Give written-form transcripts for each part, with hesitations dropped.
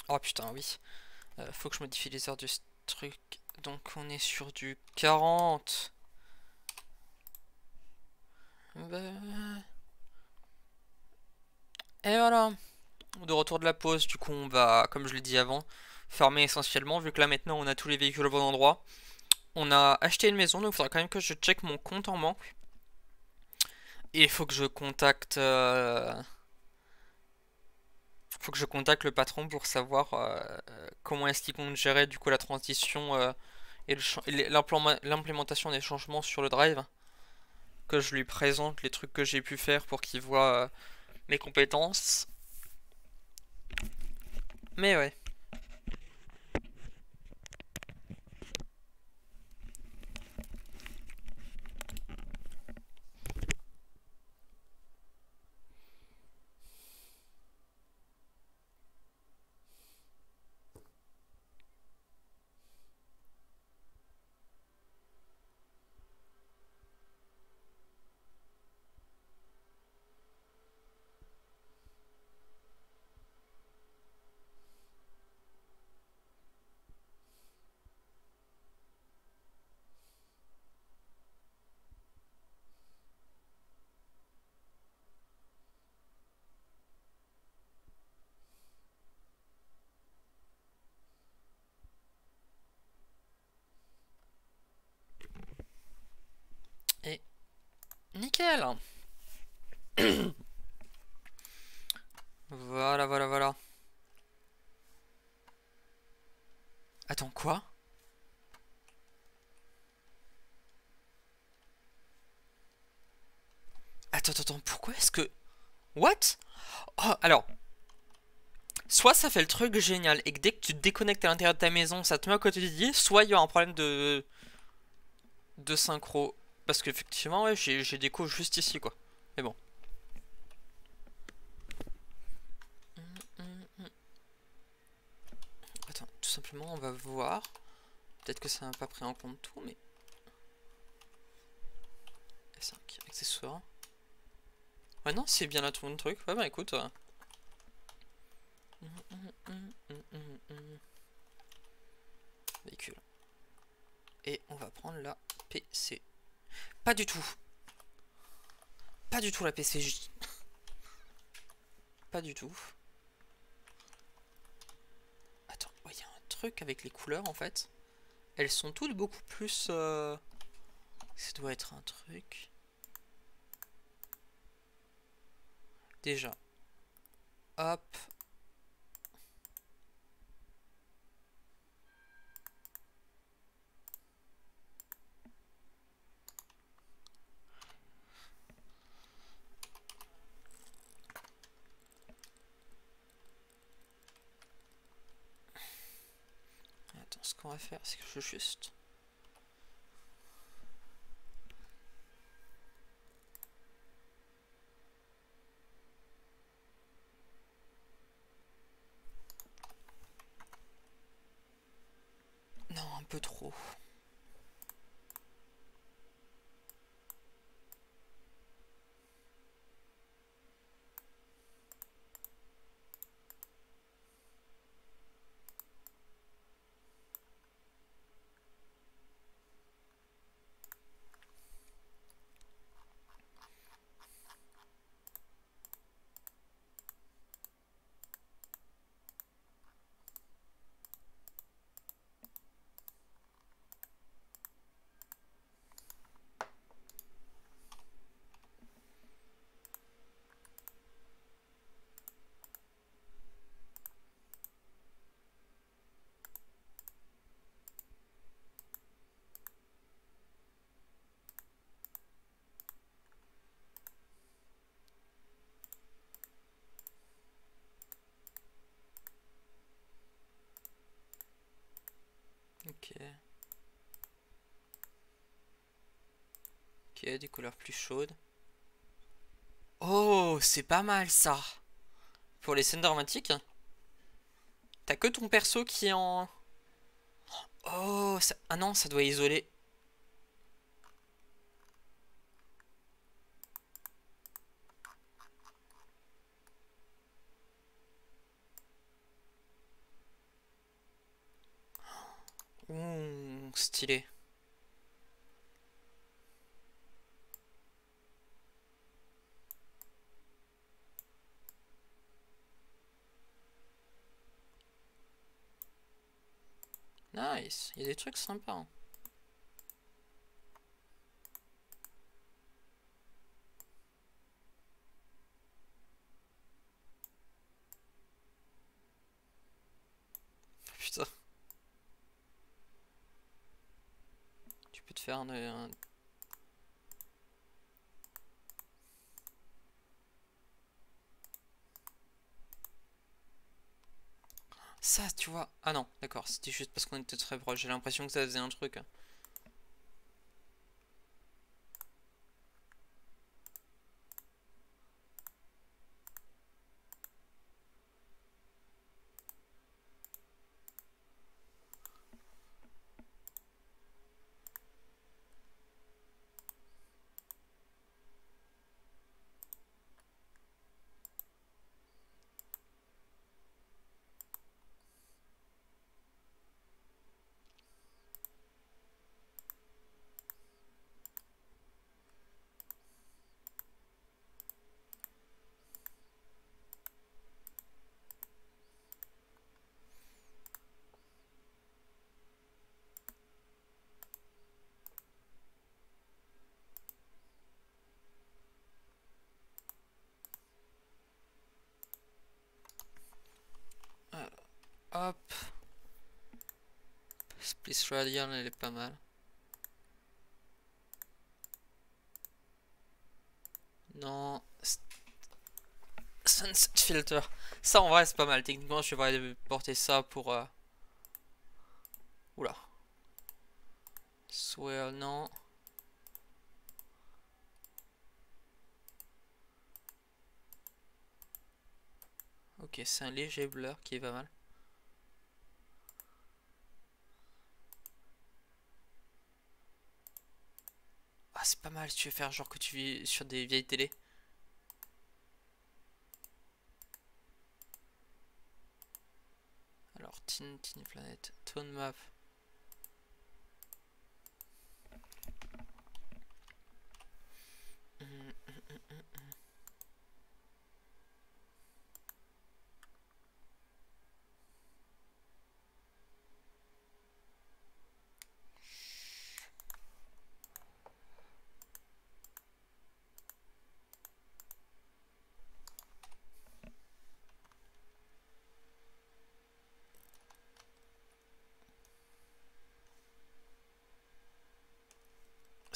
Oh putain, oui. Faut que je modifie les heures du truc. Donc on est sur du 40. Bah, et voilà. De retour de la pause, du coup on va, comme je l'ai dit avant, farmer essentiellement, vu que là maintenant on a tous les véhicules au bon endroit. On a acheté une maison, donc il faudra quand même que je check mon compte en banque. Et il faut que je contacte... faut que je contacte le patron pour savoir comment est-ce qu'il compte gérer du coup la transition et l'implémentation des changements sur le drive. Que je lui présente les trucs que j'ai pu faire pour qu'il voit mes compétences. Mais ouais. Et nickel. Voilà, voilà, voilà. Attends, quoi? Attends, attends, pourquoi est-ce que... What? Oh, alors, soit ça fait le truc génial et que dès que tu te déconnectes à l'intérieur de ta maison, ça te met à côté du lit, soit il y a un problème de synchro. Parce qu'effectivement, ouais, j'ai des coups juste ici, quoi. Mais bon. Attends, tout simplement, on va voir. Peut-être que ça n'a pas pris en compte tout, mais... S5, accessoires. Ouais, non, c'est bien là tout le truc. Ouais, bah écoute. Véhicule. Et on va prendre la PC. Pas du tout. Pas du tout la PC. Pas du tout. Attends, il y a un truc avec les couleurs en fait. Elles sont toutes beaucoup plus... Ça doit être un truc. Déjà. Hop. Attends, ce qu'on va faire, c'est que je juste... Non, un peu trop. Ok. Ok, des couleurs plus chaudes. Oh, c'est pas mal ça. Pour les scènes dramatiques, t'as que ton perso qui est en... Oh, ah non, ça doit isoler. Ouh, stylé. Nice, il y a des trucs sympas, hein. Putain, tu peux te faire un... Ça, tu vois. Ah non, d'accord, c'était juste parce qu'on était très proche. J'ai l'impression que ça faisait un truc. Hop. Splice Radial, elle est pas mal. Non. Sunset Filter. Ça, en vrai, c'est pas mal. Techniquement, je devrais porter ça pour... Oula. Swell, non. Ok, c'est un léger blur qui est pas mal. Ah, c'est pas mal si tu veux faire genre que tu vis sur des vieilles télé. Alors, Tiny Planet, Tone Map.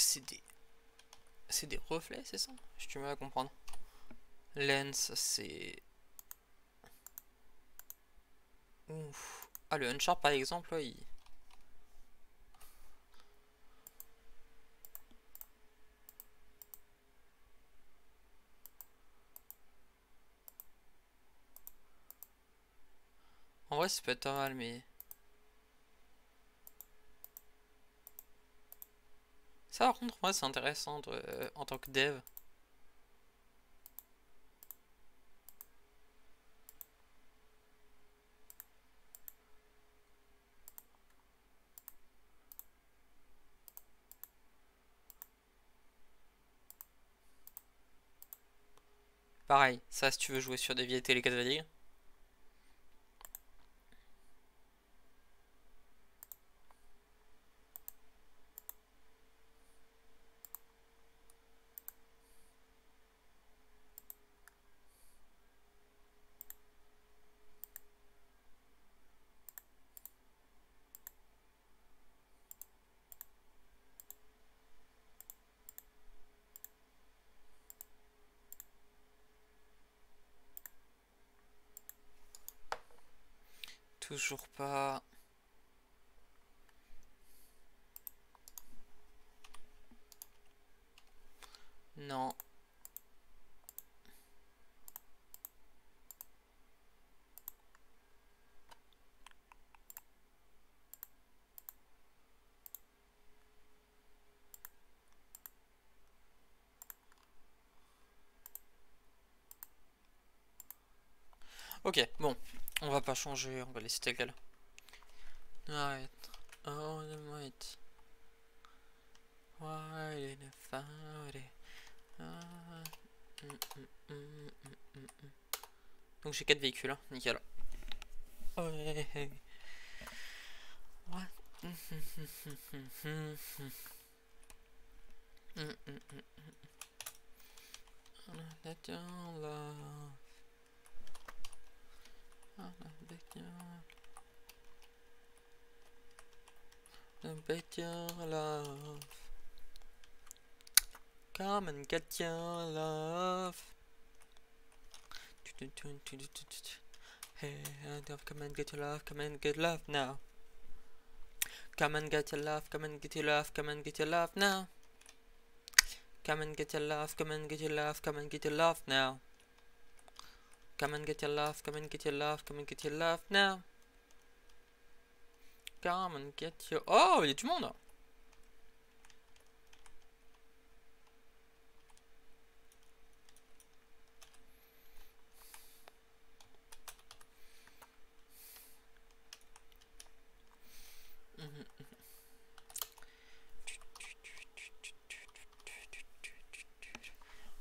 C'est des... C'est des reflets, c'est ça? Je du mal à comprendre. Lens, c'est... Ouf. Ah, le Uncharted par exemple, ouais, il... En vrai, ça peut être pas mal, mais... Ça, par contre, moi, c'est intéressant en tant que dev. Pareil, ça, si tu veux jouer sur des vieilles télé cathodiques. Toujours pas... Non. Ok, bon. On va pas changer, on va laisser tel quel. Arrête. Oh, the might. Why did I find it? Ah, Donc j'ai 4 véhicules, hein. Nickel. Oh, hey, hey. What? Let your love. Bet your love. Come and get your love. Hey, come and get your love, come and get love now. Come and get your love, come and get your love, come and get your love now. Come and get your love, come and get your love, come and get your love now. Come and get your love, come and get your love, come and get your love now. Come and get your... Oh, il y a du monde.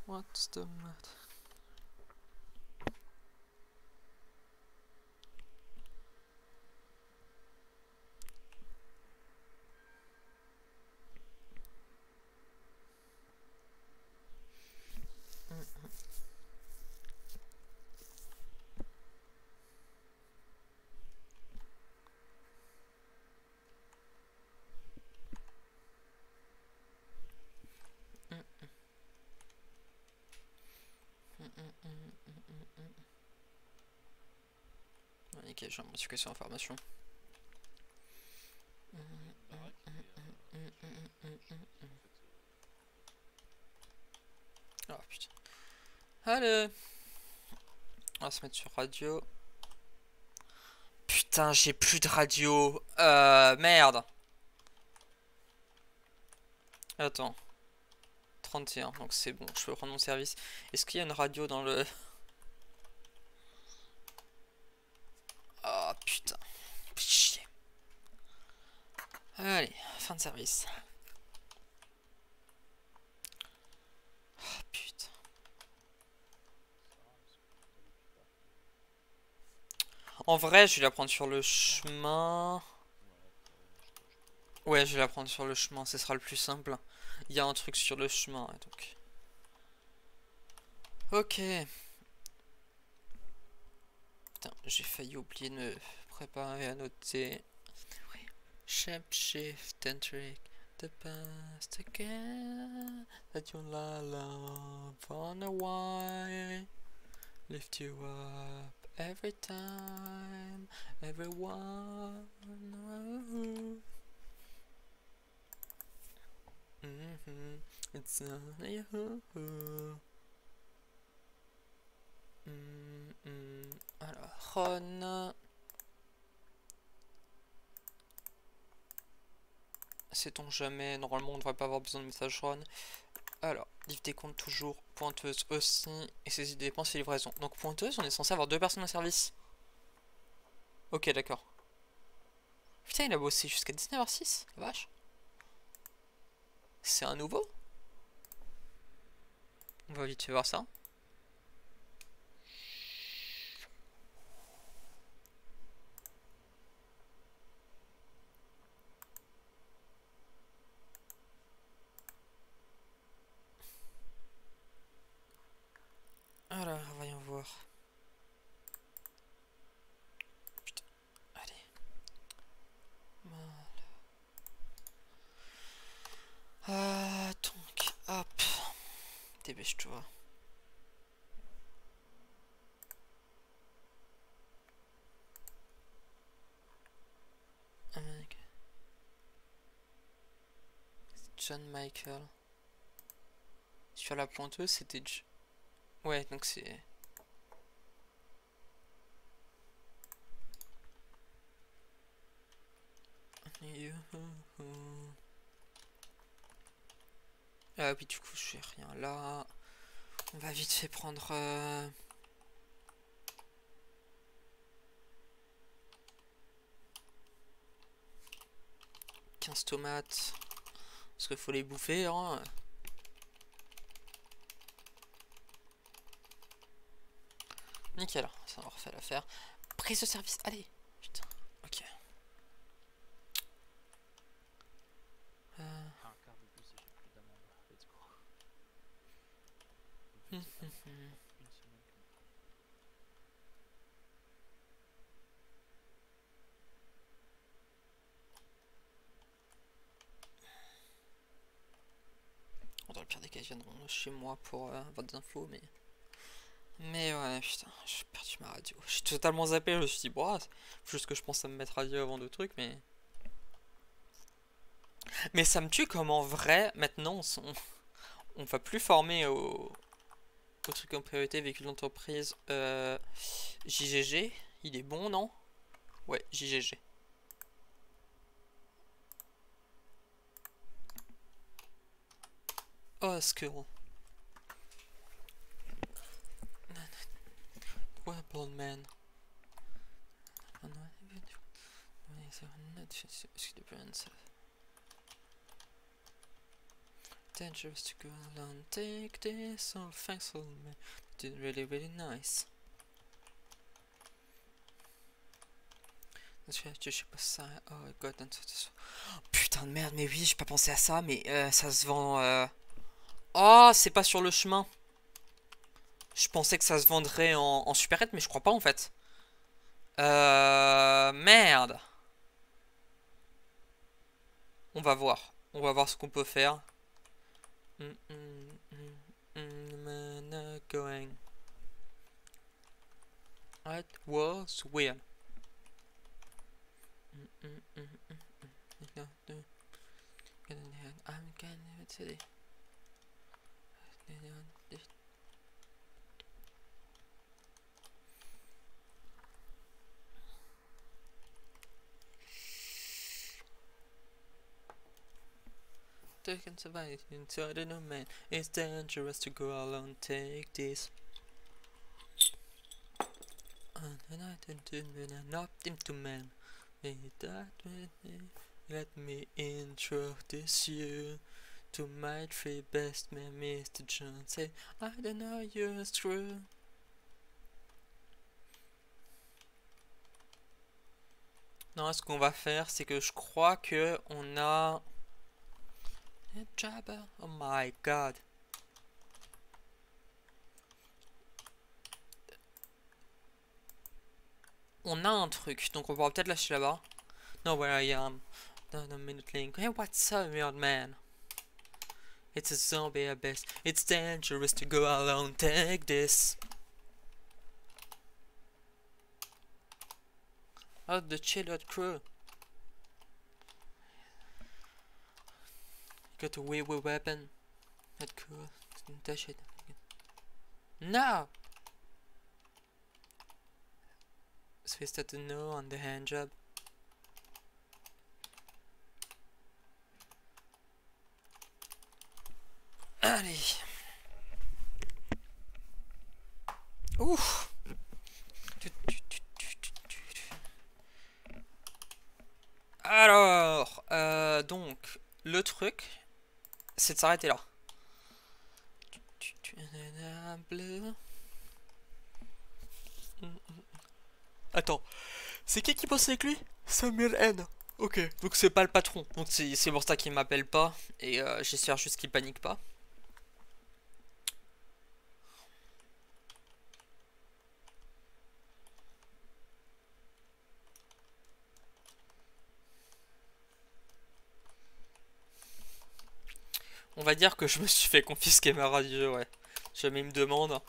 What's the matter? Ok, j'ai l'impression que c'est en formation. Oh putain. Allez, on va se mettre sur radio. Putain, j'ai plus de radio. Merde. Attends. 31, donc c'est bon, je peux prendre mon service. Est-ce qu'il y a une radio dans le... Oh putain. Chier. Allez, fin de service. Oh putain. En vrai, je vais la prendre sur le chemin. Ouais, je vais la prendre sur le chemin, ce sera le plus simple. Il y a un truc sur le chemin, donc... Ok. Putain, j'ai failli oublier de me préparer à noter. Shape, shift, and trick the past again. That you love on a while. Lift you up every time. Everyone. It's only you. Alors, Ron. Sait-on jamais, normalement on devrait pas avoir besoin de message Ron. Alors, livre des comptes toujours, pointeuse aussi, et saisie des dépenses et livraison. Donc pointeuse, on est censé avoir 2 personnes au service. Ok, d'accord. Putain, il a bossé jusqu'à 19h06, la vache. C'est un nouveau? On va vite fait voir ça. Alors, voyons voir. Putain, allez. Voilà. Donc, hop. Dépêche-toi. John Michael. Sur la pointeuse, c'était... Ouais, donc c'est... Ah oui, du coup, je fais rien là. On va vite fait prendre... 15 tomates. Parce qu'il faut les bouffer, hein. Nickel, ça en refait l'affaire. Prise de service, allez. Putain, ok. Un quart de plus et j'ai plus d'amandes. Let's go. Une semaine que Dans le pire des cas, ils viendront chez moi pour avoir des infos, mais... Mais ouais, putain, j'ai perdu ma radio. J'ai totalement zappé, je me suis dit, bon, faut juste que je pense à me mettre radio avant de trucs, mais... Mais ça me tue comme en vrai, maintenant, on va plus former au truc en priorité, véhicule d'entreprise. JGG, il est bon, non? Ouais, JGG. Oh, skill. Weapon man. Dangerous to go alone, take this, oh thanks for me, did really nice. Je sais pas ça, oh god, putain de merde, mais oui, j'ai pas pensé à ça, mais ça se vend... Oh, c'est pas sur le chemin. Je pensais que ça se vendrait en supérette, mais je crois pas en fait. Merde. On va voir. On va voir ce qu'on peut faire. Going. It was weird. I'm kind of today. They can survive into the no man. It's dangerous to go alone. Take this. And I didn't not into man. Let me introduce you to my three best men, Mr. John. Say, I don't know you're true. Non, ce qu'on va faire, c'est que je crois que on a... Jabba, oh my god. On a un truc, donc on pourra peut-être lâcher là-bas. No, where I am. Down a minute link. Hey, what's up, weird man? It's a zombie abyss. It's dangerous to go alone. Take this. Oh, the chilled crew. Got a weird weapon. Not cool. Dash it. No! Switch at the no on the hand job. Allez. Ouf. Alors, donc, le truc, c'est de s'arrêter là. Attends, c'est qui bosse avec lui? Samuel N. Ok, donc c'est pas le patron. Donc c'est pour ça qu'il m'appelle pas. Et j'espère juste qu'il panique pas. On va dire que je me suis fait confisquer ma radio, ouais. Jamais il me demande.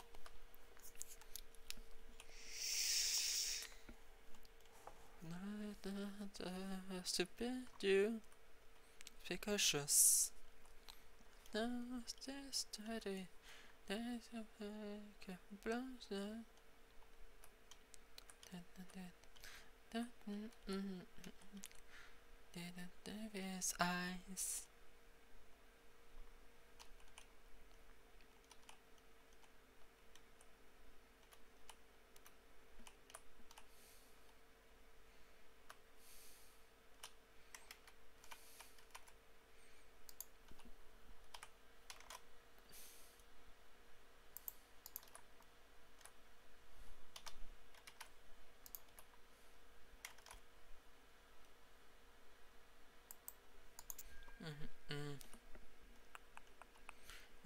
Stupid you. Fais cautious. No, stay steady. There's a fake blows. Davis eyes.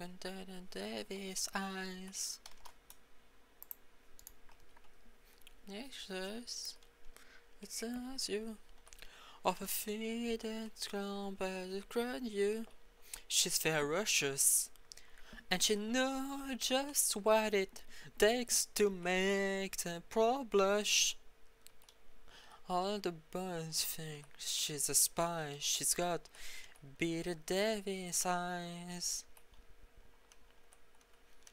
Under the Davis eyes. Yes, it's as you. Of a feet that's ground by the ground you. She's ferocious. And she knows just what it takes to make the pro blush. All the boys think she's a spy. She's got Peter Davis eyes.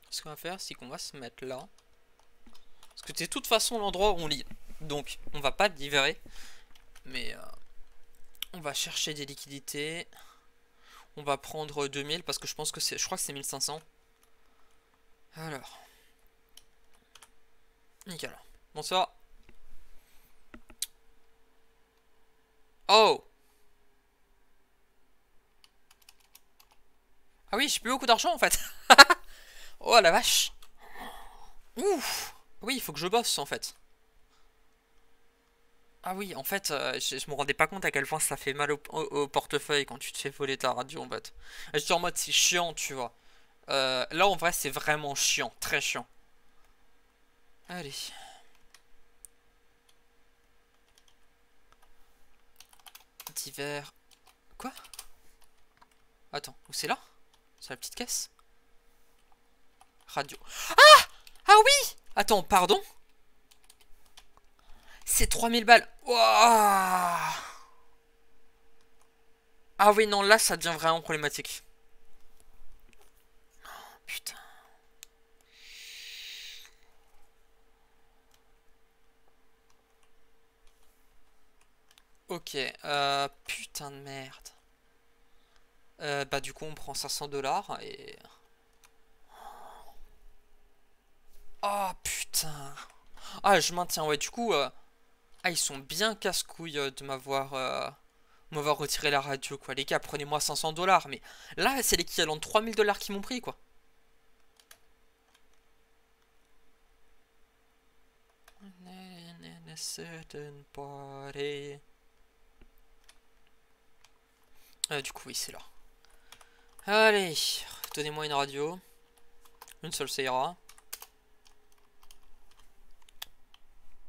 Ce qu'on va faire, c'est qu'on va se mettre là. Parce que c'est de toute façon l'endroit où on lit. Donc, on va pas livrer. Mais on va chercher des liquidités. On va prendre 2000 parce que je pense que c'est. Je crois que c'est 1500. Alors. Nickel. Bonsoir. Oh! Ah oui, j'ai plus beaucoup d'argent en fait. Oh la vache. Ouf. Oui, il faut que je bosse en fait. Ah oui, en fait, je me rendais pas compte à quel point ça fait mal au portefeuille quand tu te fais voler ta radio en fait. J'étais en mode c'est chiant, tu vois. Là en vrai c'est vraiment chiant, très chiant. Allez. Divers. Quoi? Attends, où c'est là? C'est la petite caisse? Radio. Ah! Ah oui! Attends, pardon? C'est 3000 balles. Wouah! Ah oui, non, là, ça devient vraiment problématique. Putain. Ok, putain de merde. Bah du coup, on prend 500 $ et... Oh putain. Ah, je maintiens, ouais, du coup... Ah, ils sont bien casse-couilles de m'avoir retiré la radio, quoi. Les gars, prenez-moi 500 $. Mais là, c'est l'équivalent de 3000 $ qu'ils m'ont pris, quoi. Du coup, oui, c'est là. Allez, donnez-moi une radio. Une seule, ça ira.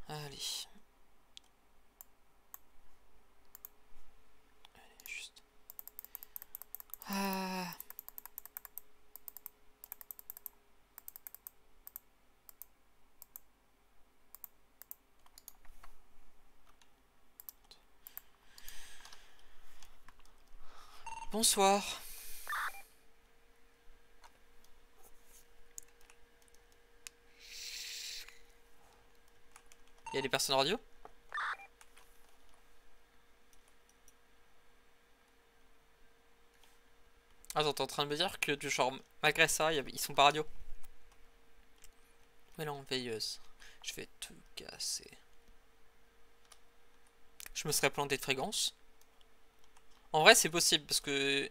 Allez. Juste. Ah. Bonsoir. Il y a des personnes radio? Attends, t'es en train de me dire que du genre, malgré ça, ils sont pas radio? Mais non, veilleuse. Je vais tout casser. Je me serais planté de fréquence. En vrai, c'est possible parce que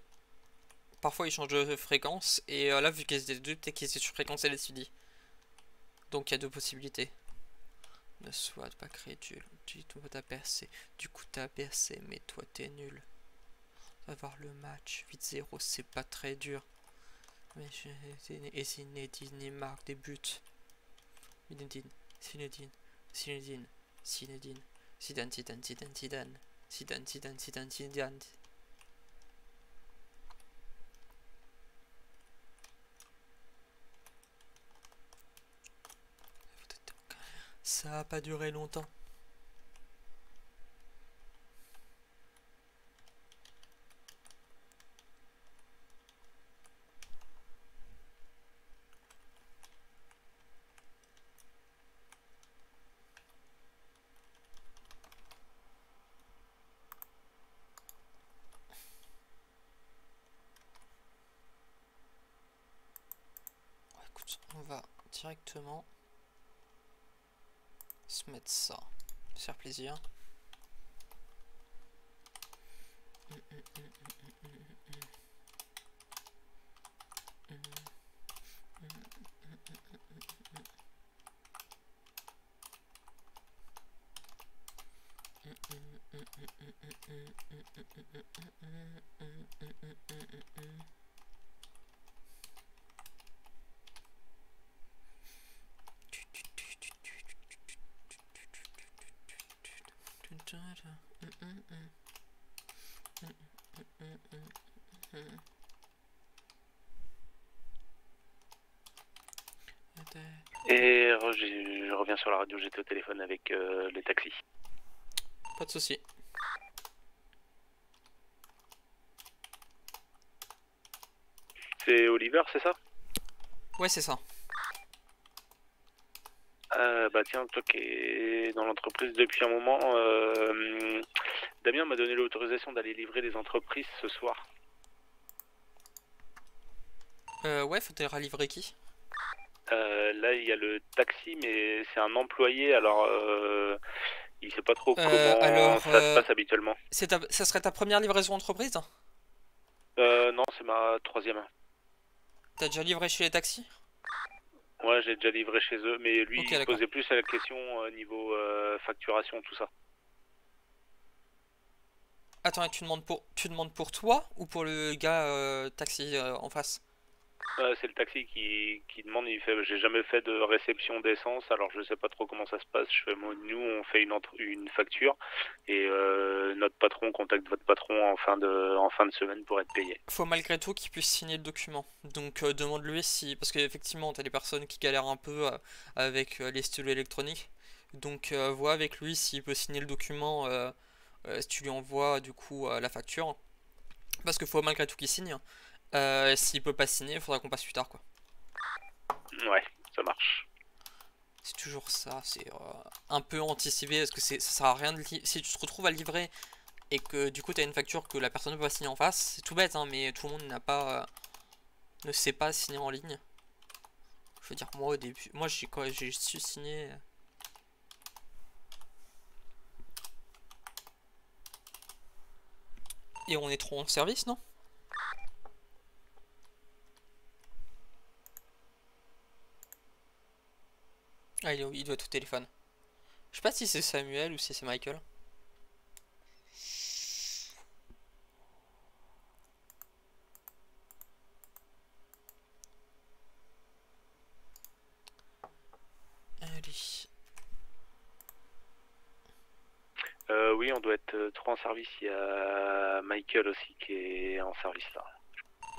parfois ils changent de fréquence. Et là, vu qu'ils étaient deux, peut-être qu'ils étaient sur fréquence LSD. Donc il y a deux possibilités. Ne sois pas crédule. Tu t'as percé. Du coup, t'as percé, mais toi, t'es nul. Avoir le match 8-0, c'est pas très dur. Mais et Zinedine, il marque des buts. Zinedine, Zinedine, Zinedine, Zinedine, Zidane, Zidane, Zidane, Zidane, Zidane, Zidane, Zidane, Zidane. Ça a pas duré longtemps. Écoute, on va directement se mettre ça. Faire plaisir. Et je reviens sur la radio, j'étais au téléphone avec les taxis. Pas de souci. C'est Oliver, c'est ça? Ouais, c'est ça. Bah tiens, toi qui es dans l'entreprise depuis un moment, Damien m'a donné l'autorisation d'aller livrer des entreprises ce soir. Ouais, faut-il livrer qui? Là, il y a le taxi, mais c'est un employé, alors il sait pas trop comment alors, ça se passe habituellement. Ça serait ta première livraison entreprise? Non, c'est ma troisième. T'as déjà livré chez les taxis? Ouais, j'ai déjà livré chez eux, mais lui, Ok, il d'accord. posait plus à la question niveau facturation, tout ça. Attends, et tu demandes pour toi ou pour le gars taxi en face? C'est le taxi qui demande, il fait j'ai jamais fait de réception d'essence, alors je sais pas trop comment ça se passe. Je fais nous on fait une facture et notre patron contacte votre patron en fin de semaine pour être payé. Faut malgré tout qu'il puisse signer le document. Donc demande-lui si... Parce qu'effectivement, t'as des personnes qui galèrent un peu avec les stylos électroniques. Donc vois avec lui s'il peut signer le document si tu lui envoies du coup la facture. Parce qu'il faut malgré tout qu'il signe. S'il peut pas signer, il faudra qu'on passe plus tard quoi. Ouais, ça marche. C'est toujours ça, c'est un peu anticipé parce que ça sert à rien de si tu te retrouves à livrer et que du coup t'as une facture que la personne ne peut pas signer en face, c'est tout bête hein, mais tout le monde n'a pas ne sait pas signer en ligne. Je veux dire moi au début, moi j'ai su signer. Et on est trop en service non? Ah il doit être au téléphone. Je sais pas si c'est Samuel ou si c'est Michael. Allez. Oui, on doit être trois en service. Il y a Michael aussi qui est en service là.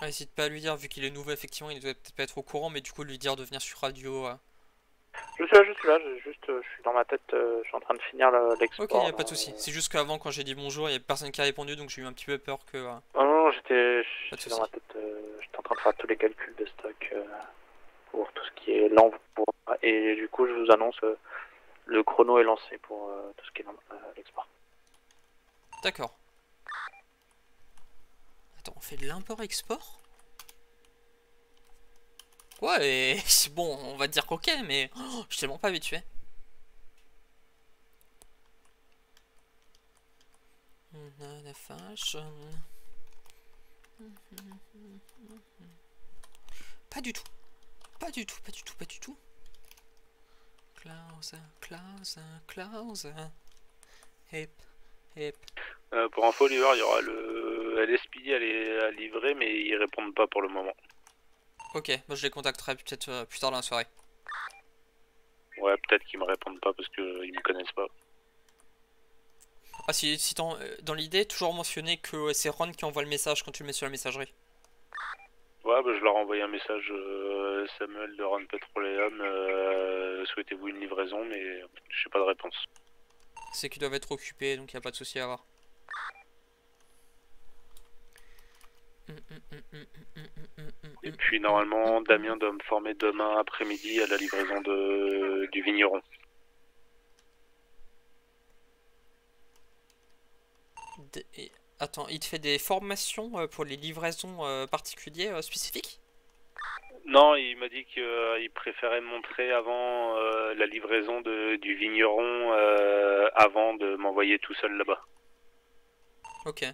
N'hésite pas à lui dire, vu qu'il est nouveau effectivement, il doit peut-être pas être au courant, mais du coup lui dire de venir sur radio. Je suis là, je suis dans ma tête, je suis en train de finir l'export. Ok, y a pas de souci. C'est juste qu'avant, quand j'ai dit bonjour, il y a personne qui a répondu, donc j'ai eu un petit peu peur que. Non, Pas de j'étais souci. dans ma tête, j'étais en train de faire tous les calculs de stock pour tout ce qui est l'envoi. Et du coup, je vous annonce, le chrono est lancé pour tout ce qui est l'export. D'accord. Attends, on fait de l'import-export? Ouais, et bon, on va dire ok, mais je suis tellement pas habitué. Pas du tout. Pas du tout, pas du tout, pas du tout. Close. Hip, hip. Pour info, Oliver, il y aura le LSPD à livrer, mais ils répondent pas pour le moment. Ok, moi je les contacterai peut-être plus tard dans la soirée. Ouais, peut-être qu'ils me répondent pas parce qu'ils me connaissent pas. Ah si dans l'idée, toujours mentionner que c'est Ron qui envoie le message quand tu le mets sur la messagerie. Ouais, bah, je leur ai envoyé un message, Samuel de Run Petroleum, souhaitez-vous une livraison, mais j'ai pas de réponse. C'est qu'ils doivent être occupés, donc il n'y a pas de souci à avoir. Et puis normalement, Damien doit me former demain après-midi à la livraison du vigneron. Attends, il te fait des formations pour les livraisons particulières spécifiques? Non, il m'a dit qu'il préférait me montrer avant la livraison du vigneron avant de m'envoyer tout seul là-bas. Ok.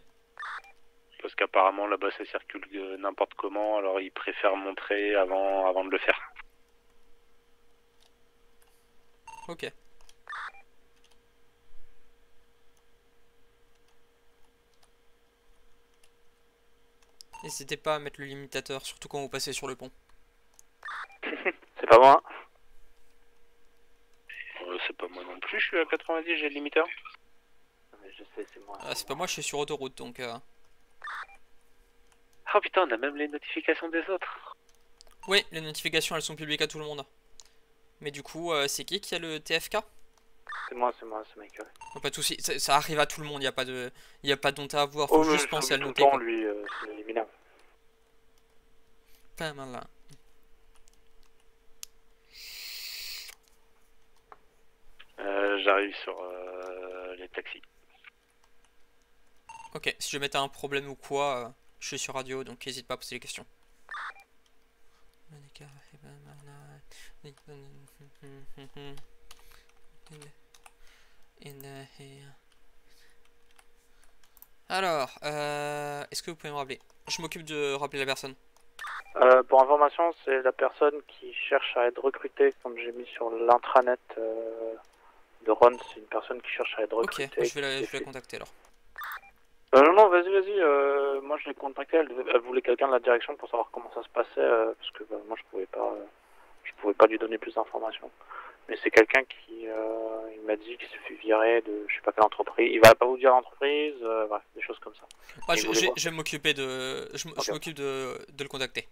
Parce qu'apparemment là-bas ça circule n'importe comment, alors il préfère montrer avant de le faire. Ok. N'hésitez pas à mettre le limitateur, surtout quand vous passez sur le pont. C'est pas moi. C'est pas moi non plus, je suis à 90, j'ai le limiteur. Non, mais je sais, c'est moi. Ah, c'est pas moi, je suis sur autoroute donc. Oh putain, on a même les notifications des autres. Oui, les notifications elles sont publiques à tout le monde. Mais du coup, c'est qui a le TFK? C'est moi, c'est Michael. Oh, pas de soucis, ça arrive à tout le monde, y a pas de honte à avoir, Oh, faut mais juste je penser à l'oublie le tout le noter. temps, Quoi. lui, c'est minable. Pas mal là. J'arrive sur les taxis. Ok, si jamais t'as un problème ou quoi, je suis sur radio donc n'hésite pas à poser des questions. Alors, est-ce que vous pouvez me rappeler? Je m'occupe de rappeler la personne. Pour information, c'est la personne qui cherche à être recrutée, comme j'ai mis sur l'intranet de Ron, c'est une personne qui cherche à être Ok, recrutée. je vais la contacter alors. Non, vas-y, moi je l'ai contactée, elle voulait quelqu'un de la direction pour savoir comment ça se passait, parce que moi je pouvais pas lui donner plus d'informations. Mais c'est quelqu'un qui il m'a dit qu'il se fait virer de je sais pas quelle entreprise. Il va pas vous dire l'entreprise, bref, des choses comme ça. Ouais, Il voulait voir. je vais m'occuper de. Je Ok. m'occupe de le contacter.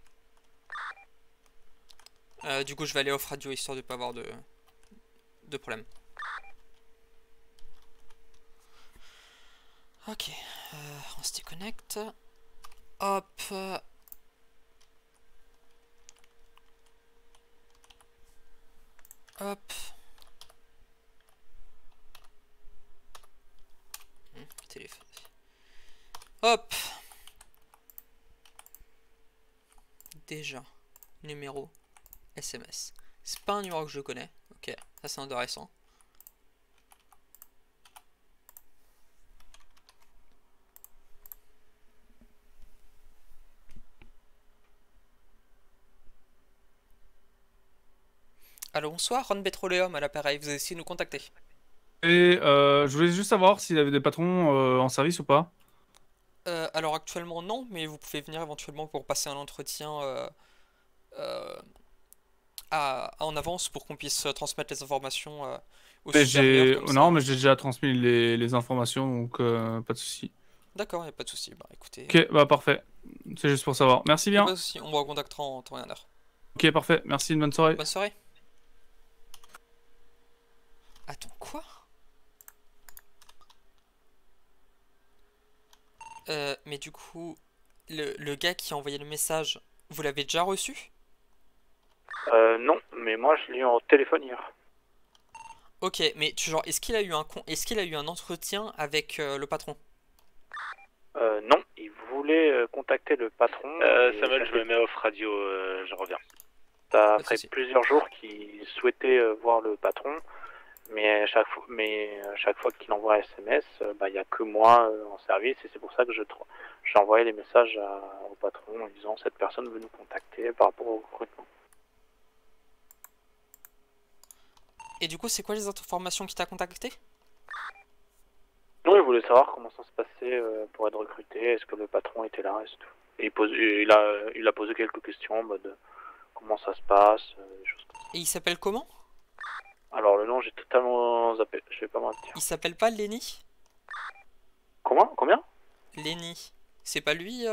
Du coup, je vais aller off radio histoire de pas avoir de problème. Ok, on se déconnecte. Hop. Hop. Téléphone. Hop. Déjà. Numéro SMS. C'est pas un numéro que je connais. Ok, ça c'est intéressant. Allô, bonsoir, Ron Petroleum à l'appareil, vous avez essayé de nous contacter. Et je voulais juste savoir s'il y avait des patrons en service ou pas. Alors actuellement non, mais vous pouvez venir éventuellement pour passer un entretien en avance pour qu'on puisse transmettre les informations au Mais supérieur comme non, ça. mais j'ai déjà transmis les informations, donc pas de souci. D'accord, y a pas de souci. Bah écoutez, Ok, bah parfait. C'est juste pour savoir. Merci y a bien. pas de souci, on vous recontactera en temps et en heure. Ok, parfait. Merci, une bonne soirée. Bonne soirée. Attends, quoi? Mais du coup, le gars qui a envoyé le message, vous l'avez déjà reçu? Non, mais moi je l'ai eu en téléphone hier. Ok, mais genre, est-ce qu'il a eu un entretien avec le patron? Non, il voulait contacter le patron. et Samuel, ça je me mets off radio, je reviens. Ça Pas de fait souci. plusieurs jours qu'il souhaitait voir le patron, mais à chaque fois qu'il envoie un SMS, il n'y a que moi en service, et c'est pour ça que j'ai envoyé les messages au patron en disant cette personne veut nous contacter par rapport au recrutement. Et du coup, c'est quoi les informations qui t'a contacté? Non, il voulait savoir comment ça se passait pour être recruté, est-ce que le patron était là, et c'est tout. Et il a posé quelques questions en mode comment ça se passe, des choses comme ça. Et il s'appelle comment? Alors le nom j'ai totalement zappé, je vais pas mentir. Il s'appelle pas Lenny? Comment? Combien? Lenny. C'est pas lui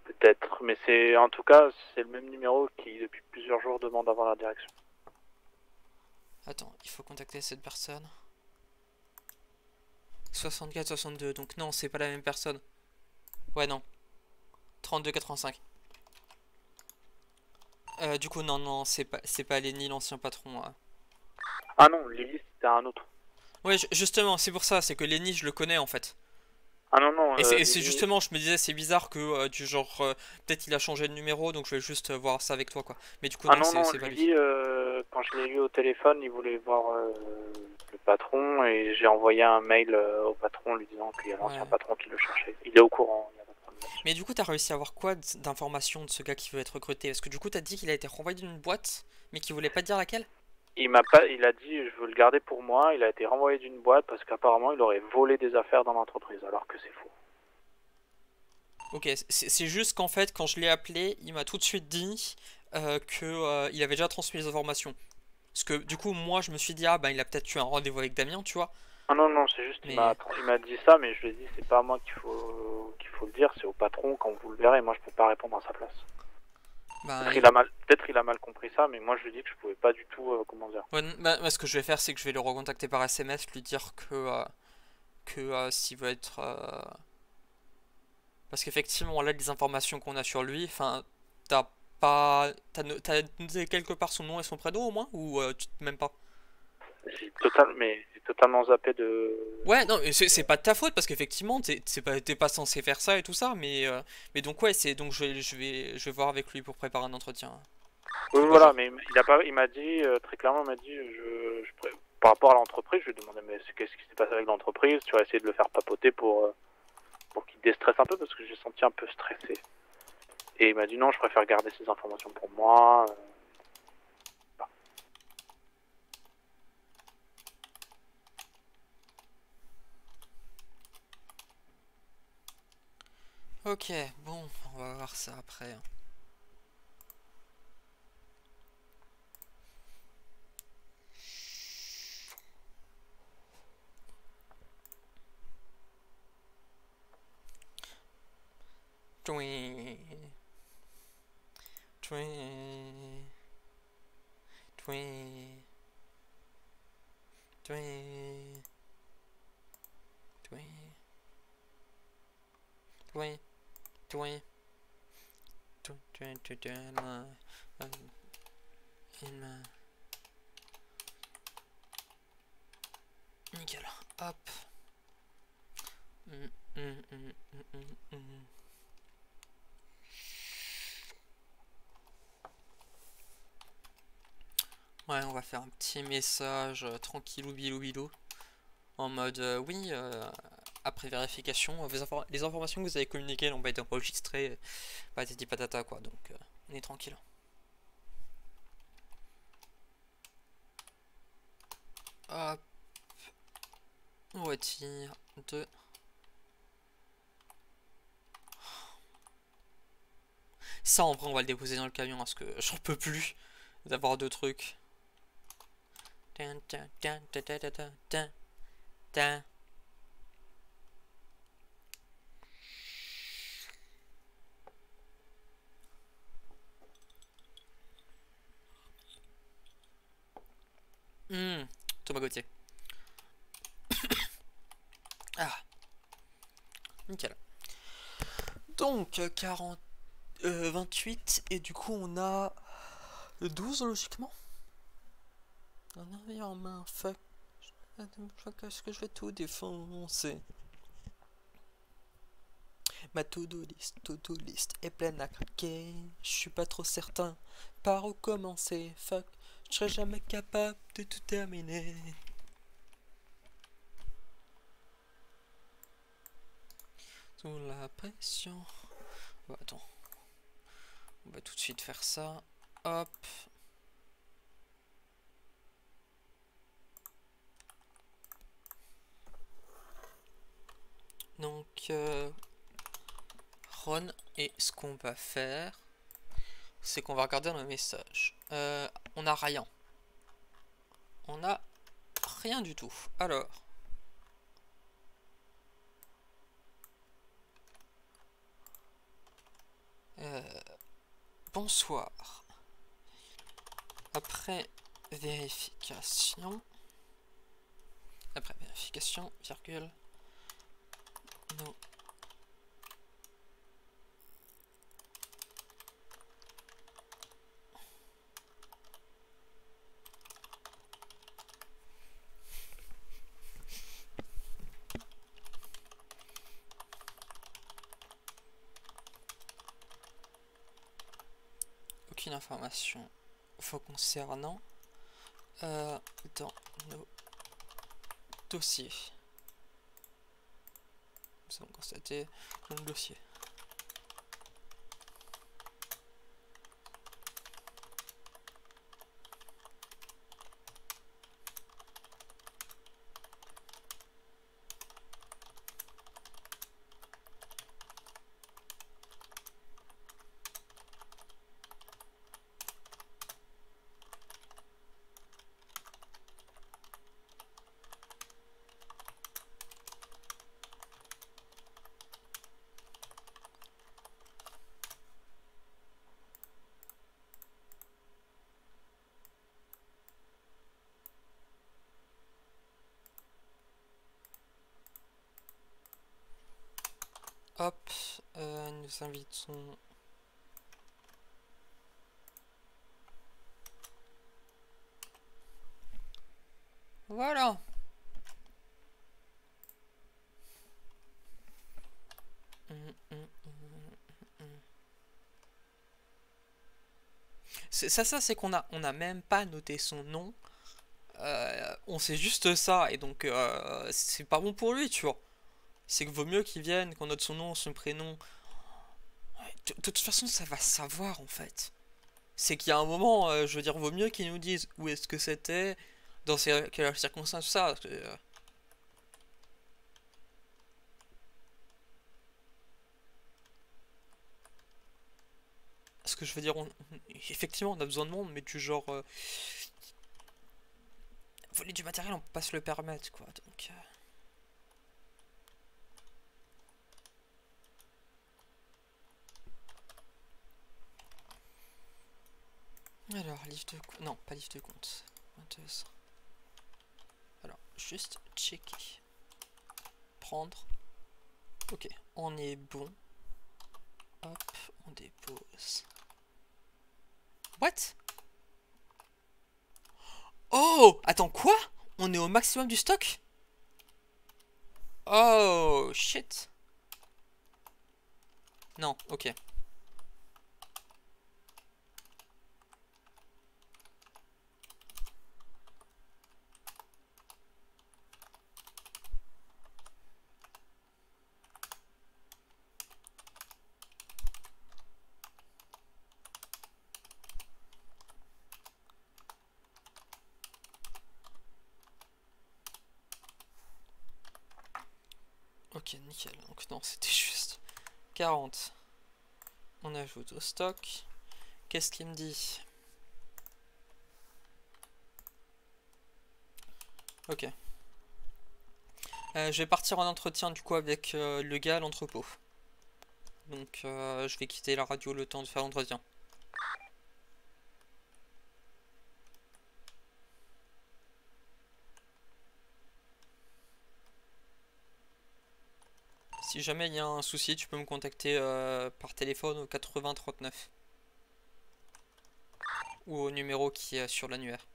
Peut-être, mais c'est en tout cas c'est le même numéro qui depuis plusieurs jours demande à voir la direction. Attends, il faut contacter cette personne. 64-62, donc non, c'est pas la même personne. Ouais, non. 32-85. Du coup, non, c'est pas Lenny, l'ancien patron. Ah non, Lily c'était un autre. Ouais, justement, c'est pour ça, c'est que Lenny, je le connais en fait. Ah non, Et c'est Lily- justement, je me disais, c'est bizarre que du genre, peut-être il a changé de numéro, donc je vais juste voir ça avec toi, quoi. Mais du coup, Ah non, non, c'est pas lui. Lily, quand je l'ai eu au téléphone, il voulait voir le patron et j'ai envoyé un mail au patron lui disant qu'il y a l'ancien Ouais. patron qui le cherchait. Il est au courant, il y a pas de problème. Mais du coup, t'as réussi à avoir quoi d'informations de ce gars qui veut être recruté? Parce que du coup, t'as dit qu'il a été renvoyé d'une boîte, mais qu'il voulait pas te dire laquelle? Il a dit je veux le garder pour moi, il a été renvoyé d'une boîte parce qu'apparemment il aurait volé des affaires dans l'entreprise alors que c'est faux. Ok, c'est juste qu'en fait, quand je l'ai appelé, il m'a tout de suite dit que il avait déjà transmis les informations. Parce que du coup, moi, je me suis dit, ah ben, il a peut-être eu un rendez-vous avec Damien, tu vois. Ah non, non, c'est juste, Mais, il m'a dit ça, mais je lui ai dit, c'est pas à moi qu'il faut le dire, c'est au patron quand vous le verrez, moi je peux pas répondre à sa place. ben, Peut-être il a mal compris ça, mais moi je lui ai dit que je pouvais pas du tout, comment dire. ouais, bah, ce que je vais faire, c'est que je vais le recontacter par SMS, lui dire que s'il veut être. Parce qu'effectivement, là, les informations qu'on a sur lui, enfin, t'as pas. T'as noté quelque part son nom et son prénom au moins? Ou même pas? J'ai totalement zappé de. Ouais, non, mais c'est pas de ta faute parce qu'effectivement, t'es pas censé faire ça et tout ça, mais donc ouais, c'est donc je vais voir avec lui pour préparer un entretien. Oui, Bah, voilà, mais il m'a dit, très clairement, il m'a dit, par rapport à l'entreprise, je lui ai demandé, mais qu'est-ce qui s'est passé avec l'entreprise? Tu vas essayer de le faire papoter pour qu'il déstresse un peu, parce que j'ai senti un peu stressé. Et il m'a dit, non, je préfère garder ces informations pour moi. Ok, bon, on va voir ça après. Twing. Twing. Twing. Twing. Twing. Twing. Twing. Twing. Nickel. Hop. Ouais, on va faire un petit message tranquillou bilou bilou. En mode oui, après vérification, les informations que vous avez communiquées n'ont pas été enregistrées, patati patata quoi, donc on est tranquille. Hop, on retire 2. Ça en vrai on va le déposer dans le camion parce que j'en peux plus d'avoir 2 trucs. Thomas Gauthier. Ah, nickel. Donc 28 et du coup on a 12 logiquement. En main, fuck. Est-ce que je vais tout défoncer? Ma to-do list est pleine à craquer. Je suis pas trop certain par où commencer. Fuck, je serai jamais capable de tout terminer. Sous la pression. Oh, attends. On va tout de suite faire ça. Hop. Donc, Ron, et ce qu'on va faire, c'est qu'on va regarder dans le message. On a rien. On a rien du tout. Alors. Bonsoir. Après vérification, virgule, nous aucune information vous concernant dans nos dossiers. Nous avons constaté dans le dossier. Hop, nous invitons. Voilà. Ça c'est on a même pas noté son nom. On sait juste ça, et donc c'est pas bon pour lui, tu vois. C'est que vaut mieux qu'il vienne, qu'on note son nom, son prénom. De toute façon, ça va se savoir en fait. C'est qu'il y a un moment, je veux dire, vaut mieux qu'ils nous disent où est-ce que c'était, dans quelles circonstances, tout ça. Parce que je veux dire, effectivement, on a besoin de monde, mais du genre. Voler du matériel, on peut pas se le permettre, quoi. Donc. Alors, livre de compte. Non, pas livre de compte. Intéressant. Alors, juste checker. Prendre. Ok, on est bon. Hop, on dépose. What? Oh! Attends, quoi? On est au maximum du stock? Oh, shit. Non, ok. Ok, nickel. Donc non, c'était juste 40. On ajoute au stock. Qu'est-ce qu'il me dit? Ok. Je vais partir en entretien du coup avec le gars à l'entrepôt. Donc je vais quitter la radio le temps de faire l'entretien. Si jamais il y a un souci, tu peux me contacter par téléphone au 80 39 ou au numéro qui est sur l'annuaire.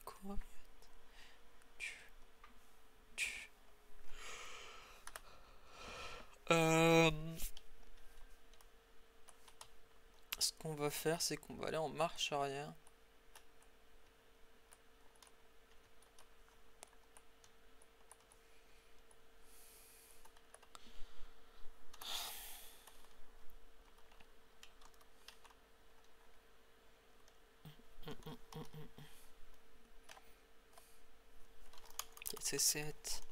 Quoi? Ce qu'on va faire, c'est qu'on va aller en marche arrière. Ok, c'est 7.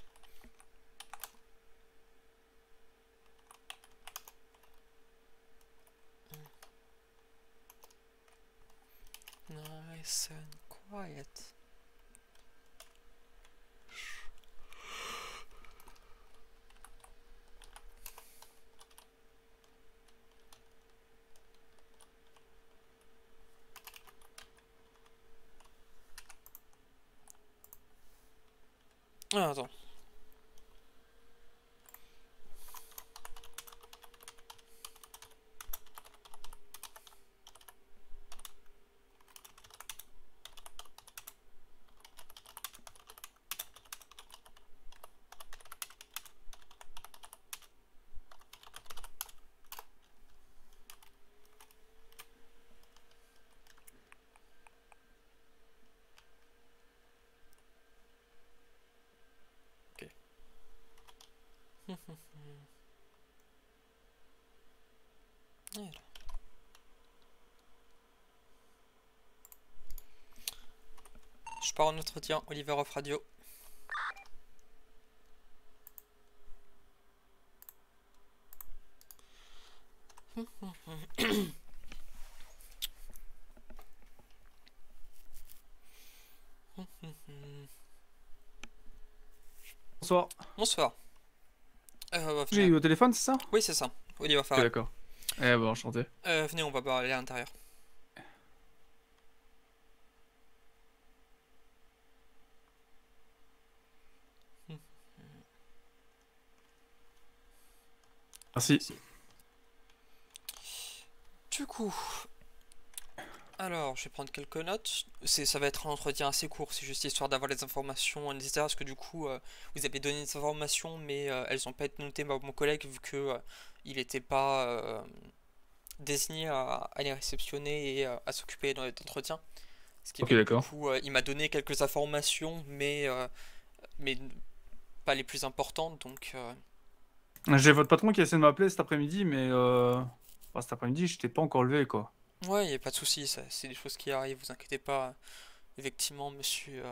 Nice and quiet. Ah, attends. Voilà. Je pars en entretien, Oliver Off Radio. Bonsoir. Bonsoir. J'ai venez. eu au téléphone, c'est ça? Oui, c'est ça. Oliver Ok, Farrell. d'accord. Eh bon, enchanté. Venez, on va aller à l'intérieur. Merci. Du coup, alors je vais prendre quelques notes. Ça va être un entretien assez court, c'est juste histoire d'avoir les informations nécessaires. Parce que du coup, vous avez donné des informations, mais elles n'ont pas été notées par mon collègue vu que il n'était pas désigné à les réceptionner et à s'occuper d'entretien. Ce qui Ok, fait que, du d'accord. coup, il m'a donné quelques informations, mais pas les plus importantes. Donc, J'ai votre patron qui essaie de m'appeler cet après-midi, mais enfin, cet après-midi, je t'ai pas encore levé, quoi. ouais, il n'y a pas de souci, c'est des choses qui arrivent, vous inquiétez pas. Effectivement, monsieur.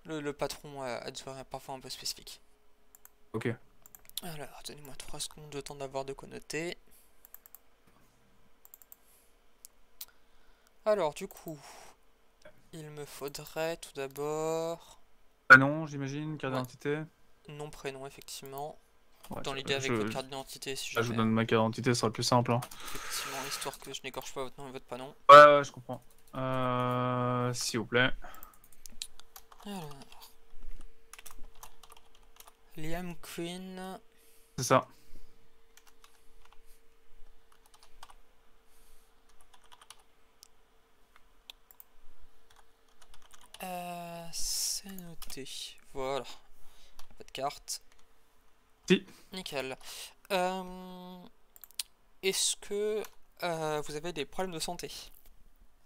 Le patron a des horaires parfois un peu spécifiques. Ok. Alors, donnez-moi 3 secondes de temps d'avoir de quoi noter. Alors, du coup, il me faudrait tout d'abord Prénom, j'imagine, carte Ouais. d'identité. nom, prénom, effectivement. Ouais, Dans l'idée avec votre carte d'identité, si je vous jamais. donne ma carte d'identité, ce sera le plus simple. Hein. Effectivement, histoire que je n'égorge pas votre nom et votre prénom. Ouais, je comprends. S'il vous plaît. Alors. Liam Quinn. C'est ça. C'est noté. Voilà. Votre carte. Si. Nickel. Est-ce que vous avez des problèmes de santé?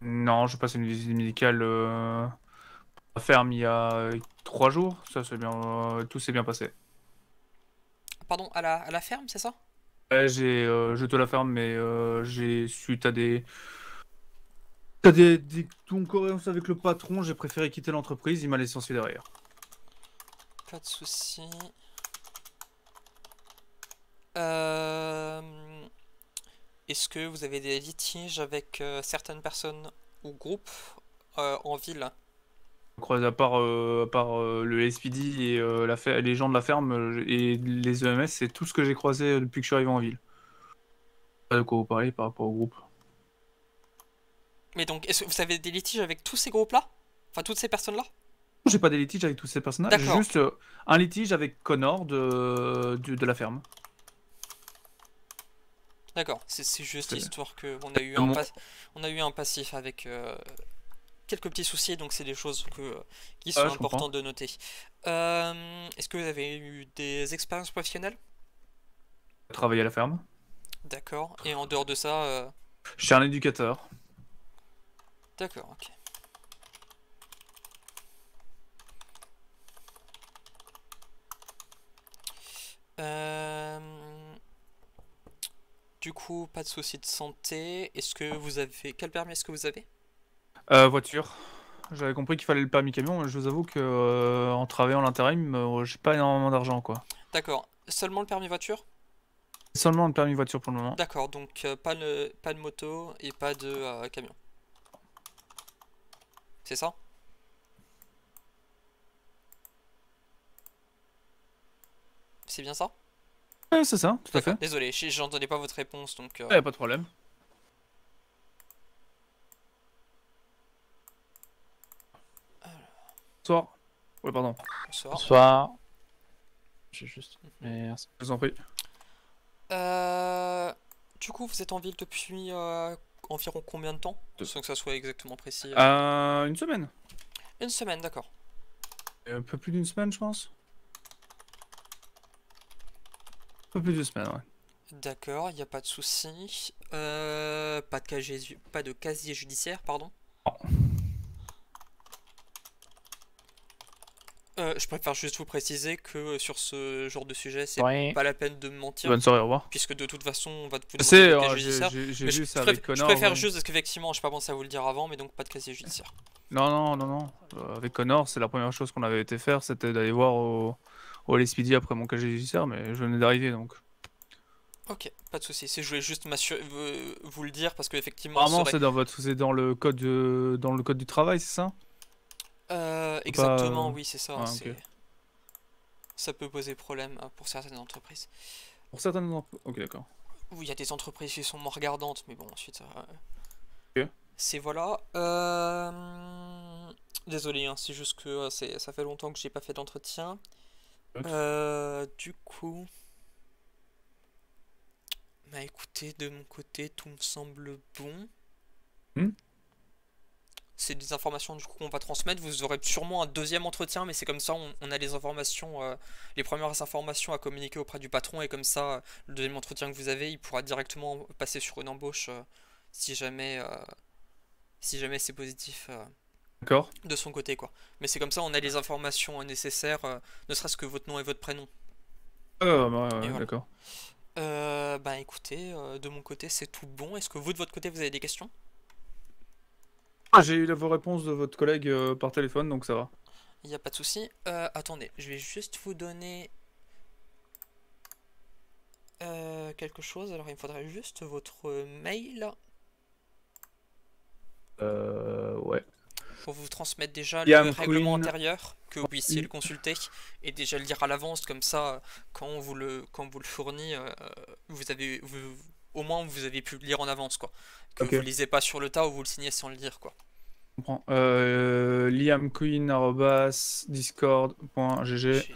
Non, je passe une visite médicale à la ferme il y a 3 jours. Ça, c'est bien, tout s'est bien passé. Pardon, à la ferme, c'est ça? Ouais, je te la ferme, mais j'ai suite à des concurrences avec le patron, j'ai préféré quitter l'entreprise. Il m'a licencié derrière. Pas de souci. Est-ce que vous avez des litiges avec certaines personnes ou groupes en ville? Je crois à part, le SPD et les gens de la ferme et les EMS, c'est tout ce que j'ai croisé depuis que je suis arrivé en ville. Pas de quoi vous parler par rapport au groupe. Mais donc, est-ce que vous avez des litiges avec tous ces groupes-là? Enfin, toutes ces personnes-là? J'ai pas des litiges avec tous ces personnages, j'ai D'accord. juste un litige avec Connor de la ferme. D'accord, c'est juste C'est- histoire que on a eu un passif avec quelques petits soucis, donc c'est des choses qui sont je comprends. importantes de noter. Est-ce que vous avez eu des expériences professionnelles? Travailler à la ferme. D'accord, et en dehors de ça, Je suis un éducateur. d'accord, ok. Euh, Du coup, pas de soucis de santé. Est-ce que vous avez... Quel permis est-ce que vous avez? Voiture. J'avais compris qu'il fallait le permis camion, mais je vous avoue que en travaillant en intérim, j'ai pas énormément d'argent quoi. D'accord, seulement le permis voiture? Seulement le permis voiture pour le moment. D'accord, donc pas de moto et pas de camion. C'est ça? C'est bien ça? Ouais, c'est ça, tout à D'accord, fait. désolé, j'entendais pas votre réponse, donc... Ouais, pas de problème. Bonsoir. Ouais, pardon. bonsoir. Bonsoir. J'ai juste. Merci. Je vous en prie. Du coup, vous êtes en ville depuis environ combien de temps? Sans que ça soit exactement précis. Une semaine. Une semaine, d'accord. Un peu plus d'une semaine, je pense. Un peu plus d'une semaine, ouais. D'accord, il n'y a pas de souci. Pas de casier judiciaire, pardon. Je préfère juste vous préciser que sur ce genre de sujet, c'est Ouais. pas la peine de me mentir, Bonne soirée, au revoir. puisque de toute façon, on va vous Je demander sais, le casier judiciaire. j'ai Mais vu ça je avec je Connor. préfère ouais. juste parce qu'effectivement, j'ai pas pensé à vous le dire avant, mais donc pas de casier judiciaire. Non. Avec Connor, c'est la première chose qu'on avait été faire, c'était d'aller voir au LSPD après mon casier judiciaire, mais je venais d'arriver donc. Ok, pas de souci. Je voulais juste vous le dire parce qu'effectivement, Apparemment, c'est dans le code du travail, c'est ça? exactement, pas- oui, c'est ça. Ah, c'est- ok. Ça peut poser problème pour certaines entreprises. Pour certaines entreprises. Ok, d'accord. Oui, il y a des entreprises qui sont moins regardantes, mais bon, ensuite. Ok. C'est voilà. Désolé, hein, c'est juste que ça fait longtemps que j'ai pas fait d'entretien. Du coup. Bah écoutez, de mon côté, tout me semble bon. C'est des informations du coup qu'on va transmettre. Vous aurez sûrement un deuxième entretien, mais c'est comme ça, on a les informations, les premières informations à communiquer auprès du patron, et comme ça, le deuxième entretien que vous avez, il pourra directement passer sur une embauche si jamais, c'est positif D'accord. de son côté, quoi. Mais c'est comme ça, on a les informations nécessaires, ne serait-ce que votre nom et votre prénom. Bah, ouais, voilà. d'accord. Bah écoutez, de mon côté, c'est tout bon. Est-ce que vous, de votre côté, vous avez des questions? J'ai eu vos réponses de votre collègue par téléphone, donc ça va. Il n'y a pas de souci. Attendez, je vais juste vous donner quelque chose. Alors, il me faudrait juste votre mail Ouais. pour vous transmettre déjà Liam le règlement Queen. intérieur, que vous puissiez le consulter et déjà le lire à l'avance. Comme ça, quand on vous le fournit, au moins vous avez pu le lire en avance, quoi. Que Ok. vous lisez pas sur le tas ou vous le signez sans le lire, quoi. Je comprends. liamqueen@discord.gg.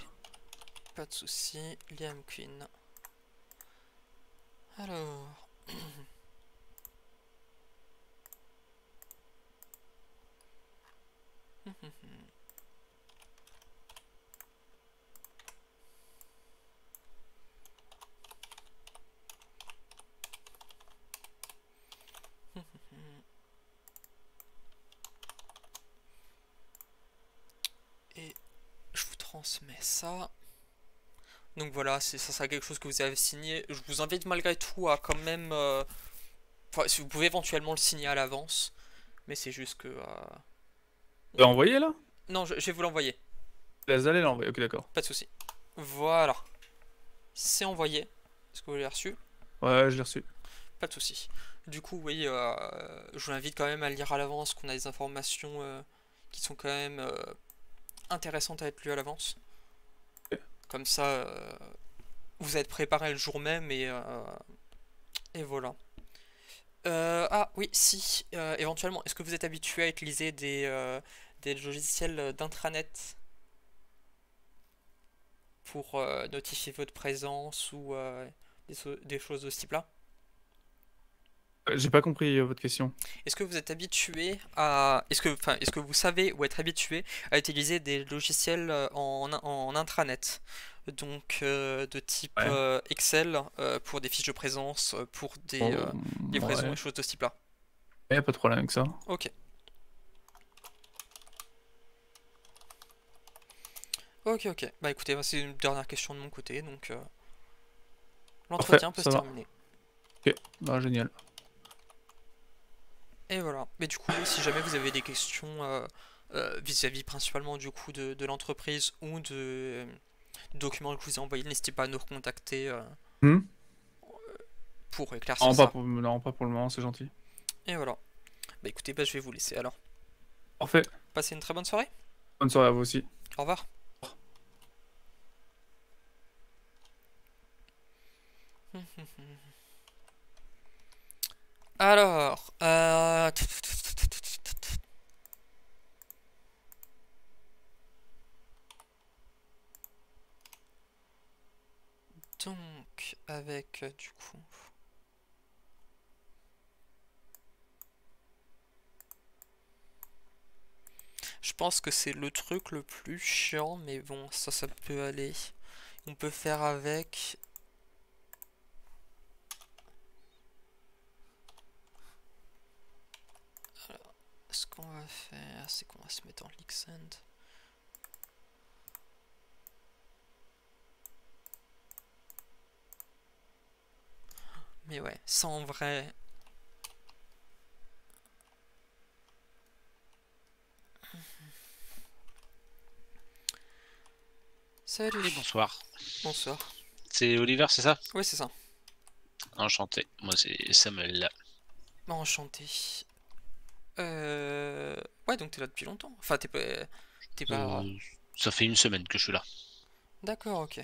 Pas de souci, Liam Queen. Alors. Et je vous transmets ça. Donc voilà, ça sera quelque chose que vous avez signé. Je vous invite malgré tout à quand même... Enfin, si vous pouvez éventuellement le signer à l'avance. Mais c'est juste que... Tu l'as envoyé là? Non, je vais vous l'envoyer. Vous allez l'envoyer, ok d'accord. Pas de souci. Voilà. C'est envoyé. Est-ce que vous l'avez reçu? Ouais, je l'ai reçu. Pas de souci. Du coup, oui, je vous invite quand même à le lire à l'avance, qu'on a des informations qui sont quand même intéressantes à être lues à l'avance. Comme ça, vous êtes préparé le jour même et voilà. Ah oui, si, éventuellement, est-ce que vous êtes habitué à utiliser des logiciels d'intranet pour notifier votre présence ou des choses de ce type-là? J'ai pas compris votre question. Est-ce que vous êtes habitué à... Est-ce que vous savez ou être habitué à utiliser des logiciels en intranet? Donc de type Excel pour des fiches de présence, pour des livraisons Ouais. et choses de ce type-là. Y a pas de problème avec ça. Ok. Ok. Bah écoutez, c'est une dernière question de mon côté, donc l'entretien peut se ça va. terminer. Ok, bah génial. Et voilà. Mais du coup, si jamais vous avez des questions vis-à-vis principalement du coup de l'entreprise ou de documents que je vous ai envoyés, n'hésitez pas à nous recontacter pour éclaircir Non, ça. non, pas pour le moment, c'est gentil. Et voilà. Bah écoutez, je vais vous laisser alors. Parfait. Passez une très bonne soirée. Bonne soirée à vous aussi. Au revoir. Alors, donc, avec du coup... Je pense que c'est le truc le plus chiant, mais bon, ça peut aller. On peut faire avec... Alors, ce qu'on va faire, c'est qu'on va se mettre en Lixend. Mais ouais, ça en vrai... Salut. Oui, bonsoir. Bonsoir. C'est Oliver, c'est ça? Oui, c'est ça. Enchanté. Moi, c'est Samuel. Enchanté. Ouais, donc t'es là depuis longtemps. Enfin, t'es pas... Ça fait une semaine que je suis là. D'accord, ok.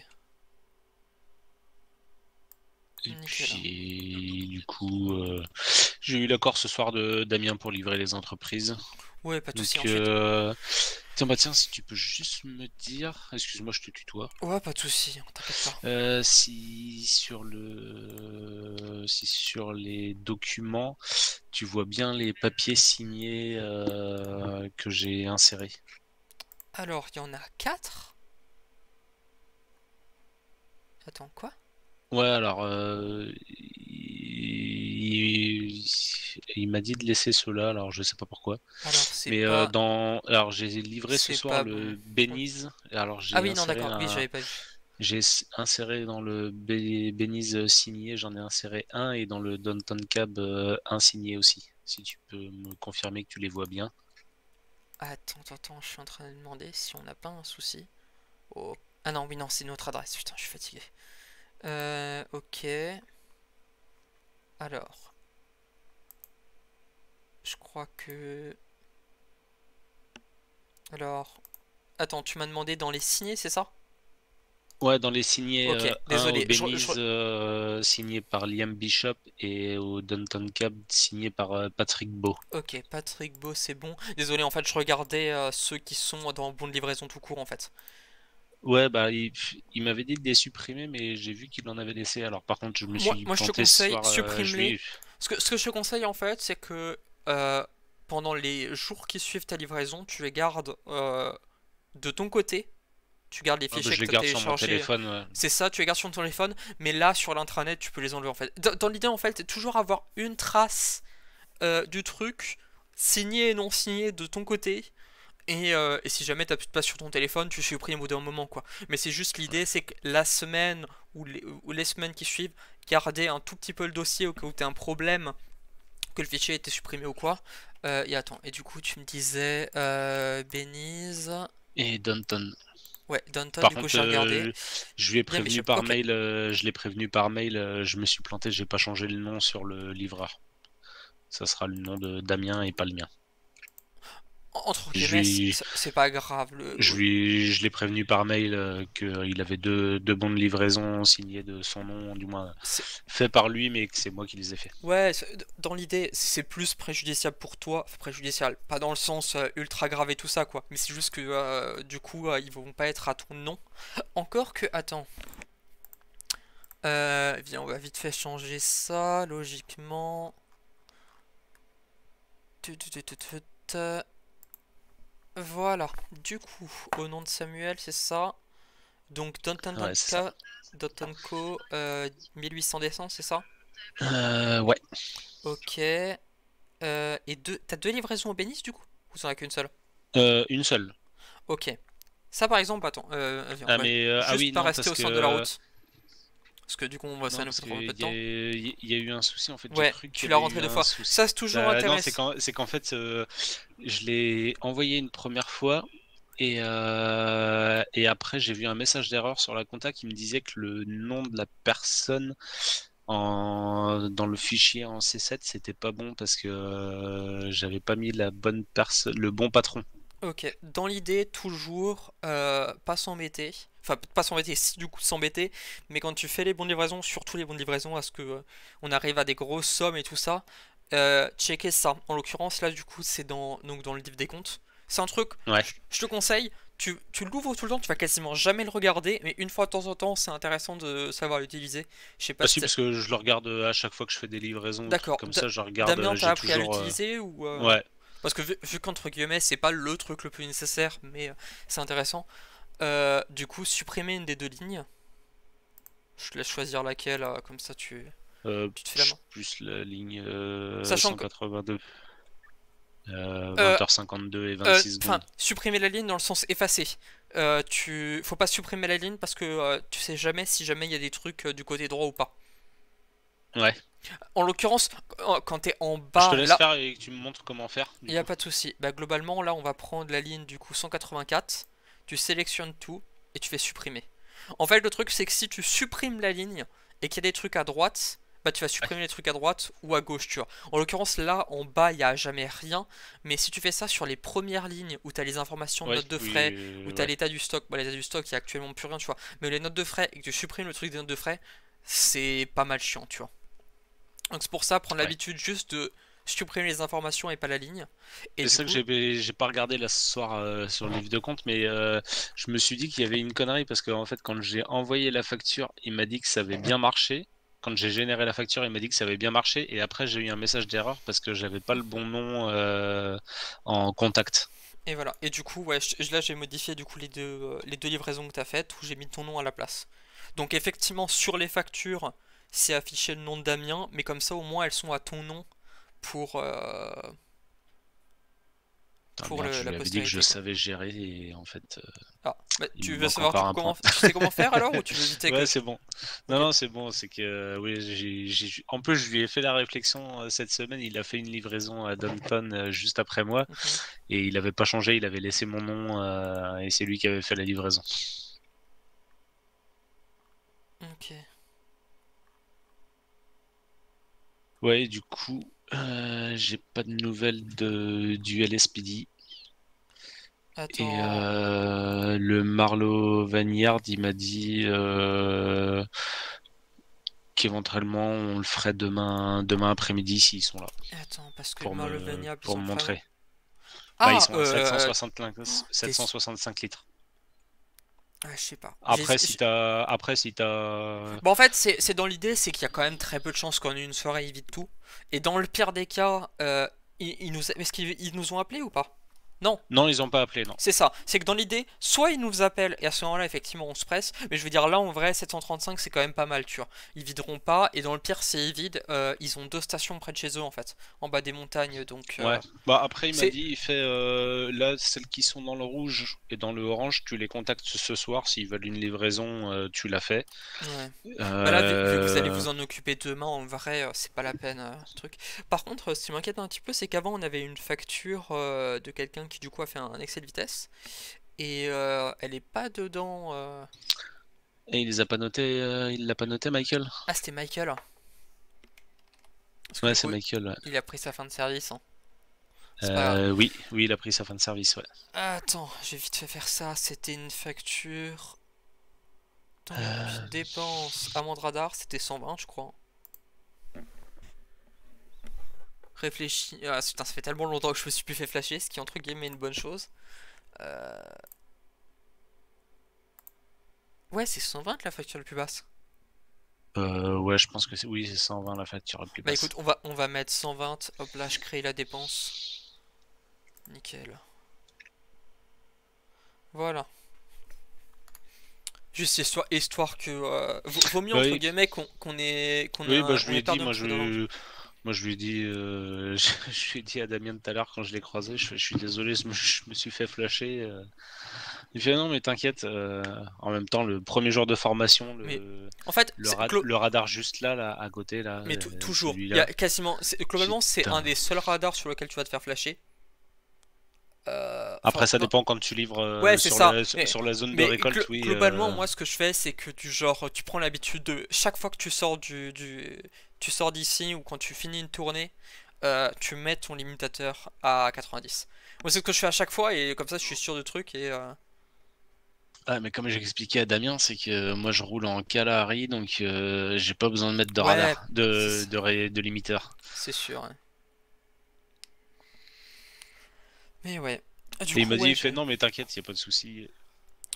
Et Nickel. puis, du coup, j'ai eu l'accord ce soir de Damien pour livrer les entreprises. Ouais, pas de Donc, soucis, ensuite. tiens, si tu peux juste me dire, excuse-moi, je te tutoie. Ouais, pas de soucis, t'inquiète pas. Si sur les documents, tu vois bien les papiers signés que j'ai insérés. Alors, il y en a 4. Attends, quoi? Ouais, alors il m'a dit de laisser ceux-là, alors je sais pas pourquoi. Alors, c'est Mais pas... alors j'ai livré ce c'est soir pas le bon. Beniz. Alors Ah oui, non, d'accord, oui, j'avais pas vu. j'ai inséré dans le Beniz signé, j'en ai inséré un, et dans le Downton Cab un signé aussi. Si tu peux me confirmer que tu les vois bien. Attends, je suis en train de demander si on n'a pas un souci. Oh. Ah non, oui, non, c'est notre adresse, putain, je suis fatigué. Ok. Alors. Je crois que... Alors... Attends, tu m'as demandé dans les signés, c'est ça? Ouais, dans les signés, Ok, un désolé, au Beniz signé par Liam Bishop, et au Downton Cab signé par Patrick Beau. Ok, Patrick Beau, c'est bon. Désolé, en fait, je regardais ceux qui sont dans le bon de livraison tout court, en fait. Ouais, bah il m'avait dit de les supprimer, mais j'ai vu qu'il en avait laissé. Alors par contre, je me suis Moi, je te planté ce conseille, soir. supprime-les. Ce que je te conseille, en fait, c'est que pendant les jours qui suivent ta livraison, tu les gardes de ton côté. Tu gardes les Ah bah, fichiers je que les tu as garde sur mon téléchargés. téléphone. Ouais. C'est ça, tu les gardes sur ton téléphone. Mais là, sur l'intranet, tu peux les enlever, en fait. Dans l'idée, en fait, c'est toujours avoir une trace du truc, signé et non signé de ton côté. Et si jamais t'as plus de place sur ton téléphone, tu supprimes au bout d'un moment, quoi. Mais c'est juste l'idée, c'est que la semaine ou les semaines qui suivent, garder un tout petit peu le dossier au cas où t'as un problème, que le fichier ait été supprimé ou quoi. Et attends, et du coup tu me disais Beniz. Et Downton. Ouais, Downton, Par du coup contre, j'ai regardé. je lui ai Bien prévenu Bishop, par ok. mail. Je l'ai prévenu par mail. Je me suis planté. J'ai pas changé le nom sur le livreur. Ça sera le nom de Damien et pas le mien. Entre Je guillemets, lui, c'est pas grave. je l'ai prévenu par mail qu'il avait deux bons de livraison signés de son nom, du moins fait par lui, mais que c'est moi qui les ai fait. Ouais, dans l'idée, c'est plus préjudiciable pour toi. Enfin, préjudiciable, pas dans le sens ultra grave et tout ça, quoi. Mais c'est juste que du coup, ils vont pas être à ton nom. Encore que, attends. Viens, on va vite fait changer ça, logiquement. Voilà, du coup, au nom de Samuel, c'est ça. Donc, Ouais, c'est ça. Downton Co, 1800 d'essence, c'est ça? Ouais. Ok. Et t'as 2 livraisons au Bénis, du coup? Ou t'en as qu'une seule? Une seule. Ok. Ça, par exemple, attends, viens, on Ah va mais ah juste oui, pas non, rester parce au que centre de la route. Parce que du coup, ça non, nous parce prend un peu de qu'il temps. y a eu un souci en fait. J'ai Ouais, cru tu qu'il y l'as avait rentré eu 2 un fois. souci. Ça, c'est toujours Non, intéressant. c'est qu'en fait, je l'ai envoyé une première fois, et après j'ai vu un message d'erreur sur la compta qui me disait que le nom de la personne dans le fichier en C7 c'était pas bon, parce que j'avais pas mis la bonne personne, le bon patron. Ok, dans l'idée, toujours pas s'embêter. Enfin, pas s'embêter, si du coup s'embêter, mais quand tu fais les bons de livraison, surtout les bons de livraison, à ce que on arrive à des grosses sommes et tout ça, checker ça. En l'occurrence, là, du coup, c'est donc dans le livre des comptes. C'est un truc, Ouais. je te conseille, tu l'ouvres tout le temps, tu vas quasiment jamais le regarder, mais une fois de temps en temps, c'est intéressant de savoir l'utiliser. Je sais pas Bah si si, parce que je le regarde à chaque fois que je fais des livraisons, trucs D'accord. comme ça, je regarde, Damien, t'as j'ai appris à toujours. l'utiliser ou Ouais. Parce que vu qu'entre guillemets, c'est pas le truc le plus nécessaire, mais c'est intéressant. Du coup, supprimer une des 2 lignes. Je te laisse choisir laquelle, comme ça tu te fais la main. Plus la ligne Sachant que 182. 20h52 et 26 enfin, secondes. supprimer la ligne dans le sens effacer. Faut pas supprimer la ligne parce que tu sais jamais si jamais il y a des trucs du côté droit ou pas. Ouais. En l'occurrence, quand t'es en Je bas, te laisse là, faire et que tu me montres comment faire. il n'y a pas de souci. Bah, globalement, là, on va prendre la ligne du coup 184. Tu sélectionnes tout et tu fais supprimer. En fait, le truc, c'est que si tu supprimes la ligne et qu'il y a des trucs à droite, bah tu vas supprimer les trucs à droite ou à gauche, tu vois. En l'occurrence, là, en bas, il y a jamais rien. Mais si tu fais ça sur les premières lignes où tu as les informations de Ouais, notes de oui, frais, où tu as ouais. l'état du stock, bah l'état du stock, il y a actuellement plus rien, tu vois. Mais les notes de frais et que tu supprimes le truc des notes de frais, c'est pas mal chiant, tu vois. Donc c'est pour ça, prendre Ouais. l'habitude juste de supprimer les informations et pas la ligne. Et C'est du ça coup, que j'ai pas regardé là ce soir sur le livre de compte, mais je me suis dit qu'il y avait une connerie parce que en fait, quand j'ai envoyé la facture, il m'a dit que ça avait bien marché. Quand j'ai généré la facture, il m'a dit que ça avait bien marché, et après j'ai eu un message d'erreur parce que j'avais pas le bon nom en contact. et voilà. Et du coup, ouais, là j'ai modifié du coup les deux livraisons que tu as faites où j'ai mis ton nom à la place. Donc effectivement, sur les factures, c'est affiché le nom de Damien, mais comme ça au moins elles sont à ton nom pour, Putain, merde, je la lui avais dit que je postérité, quoi. savais gérer, et en fait, Ah, bah, il tu me veux manque savoir du encore coup un point. tu sais comment faire alors ou tu veux éviter que Ouais, je... c'est bon. Non, Ok. non, c'est bon. C'est que oui, en plus, je lui ai fait la réflexion cette semaine. Il a fait une livraison à Downton juste après moi, Mhm. et il avait pas changé. Il avait laissé mon nom et c'est lui qui avait fait la livraison. Ok. Ouais, du coup, j'ai pas de nouvelles du LSPD. Attends. Et le Marlowe Vanyard, il m'a dit qu'éventuellement on le ferait demain après-midi s'ils sont là Attends, parce que le Marlevania, ils pour ont me vraiment... montrer. Bah, ils Ah, sont à t'es... 765 litres. Ah, je sais pas. Après, si t'as. Bon, en fait, c'est dans l'idée, c'est qu'il y a quand même très peu de chances qu'en une soirée, ils vident tout. Et dans le pire des cas, est-ce qu'ils nous ont appelés ou pas? Non. Non, ils ont pas appelé, non. C'est ça, c'est que dans l'idée, soit ils nous appellent et à ce moment-là, effectivement, on se presse, mais je veux dire, là en vrai, 735 c'est quand même pas mal, tu vois. Ils videront pas, et dans le pire, s'ils vident, ils ont deux stations près de chez eux en fait, en bas des montagnes, donc. Ouais. Bah après, il m'a C'est. dit, il fait là, celles qui sont dans le rouge et dans le orange, tu les contactes ce soir. S'ils veulent une livraison, tu la fais. Ouais. Bah là, vu que vous allez Euh, vous en occuper demain, en vrai, c'est pas la peine, truc. Par contre, ce qui m'inquiète un petit peu, c'est qu'avant, on avait une facture de quelqu'un qui, du coup, a fait un excès de vitesse. Et elle est pas dedans. Et il les a pas notés, il l'a pas noté, Michael? Ah, c'était Michael. Parce que Ouais, du c'est coup, Michael. Ouais. il a pris sa fin de service, hein. C'est pas grave. Oui, il a pris sa fin de service, ouais. Attends, j'ai vite fait faire ça. C'était une facture. Donc, dépense, amende radar, c'était 120, je crois. Réfléchis. Ah, putain, ça fait tellement longtemps que je me suis plus fait flasher, ce qui est entre guillemets une bonne chose. Euh, Ouais, c'est 120 la facture la plus basse. Ouais, je pense que oui, c'est 120 la facture la plus Bah basse. écoute, on va mettre 120. Hop là, je crée la dépense. Nickel. Voilà. Juste histoire que. Vaut mieux Bah entre oui, guillemets qu'on oui, bah je on lui ait ai dit, perdu un petit peu dans l'ange. moi je lui ai dit, je lui ai dit à Damien tout à l'heure quand je l'ai croisé, je suis désolé, je me suis fait flasher. Il fait non mais t'inquiète. En même temps, le premier jour de formation, Mais en fait, le radar juste là à côté là, mais toujours. Il y celui-là. a quasiment. Globalement, c'est Putain. un des seuls radars sur lequel tu vas te faire flasher. Après, ça Non. dépend quand tu livres Ouais, c'est ça. sur la zone de Mais récolte, oui. globalement, moi, ce que je fais, c'est que tu prends l'habitude de chaque fois que tu sors tu sors d'ici ou quand tu finis une tournée, tu mets ton limitateur à 90. Moi, c'est ce que je fais à chaque fois et comme ça, je suis sûr de truc et. Ah, mais comme j'ai expliqué à Damien, c'est que moi je roule en Kalahari, donc j'ai pas besoin de mettre de Ouais, radar, de limiteur. c'est sûr. Ouais. Mais ouais. Du Et il coup, m'a dit, ouais, il fait non, mais t'inquiète, y a pas de souci.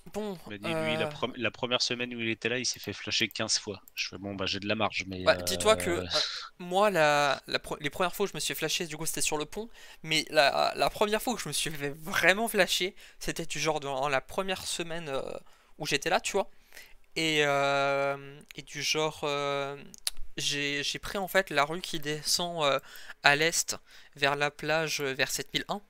bon. Il m'a dit, lui, la première semaine où il était là, il s'est fait flasher 15 fois. Je fais bon, bah j'ai de la marge, mais. Bah, dis-toi que moi, les premières fois où je me suis flashé, du coup, c'était sur le pont. Mais la première fois où je me suis fait vraiment flasher, c'était du genre dans la première semaine où j'étais là, tu vois. Et du genre, j'ai pris en fait la rue qui descend à l'est vers la plage, vers 7001.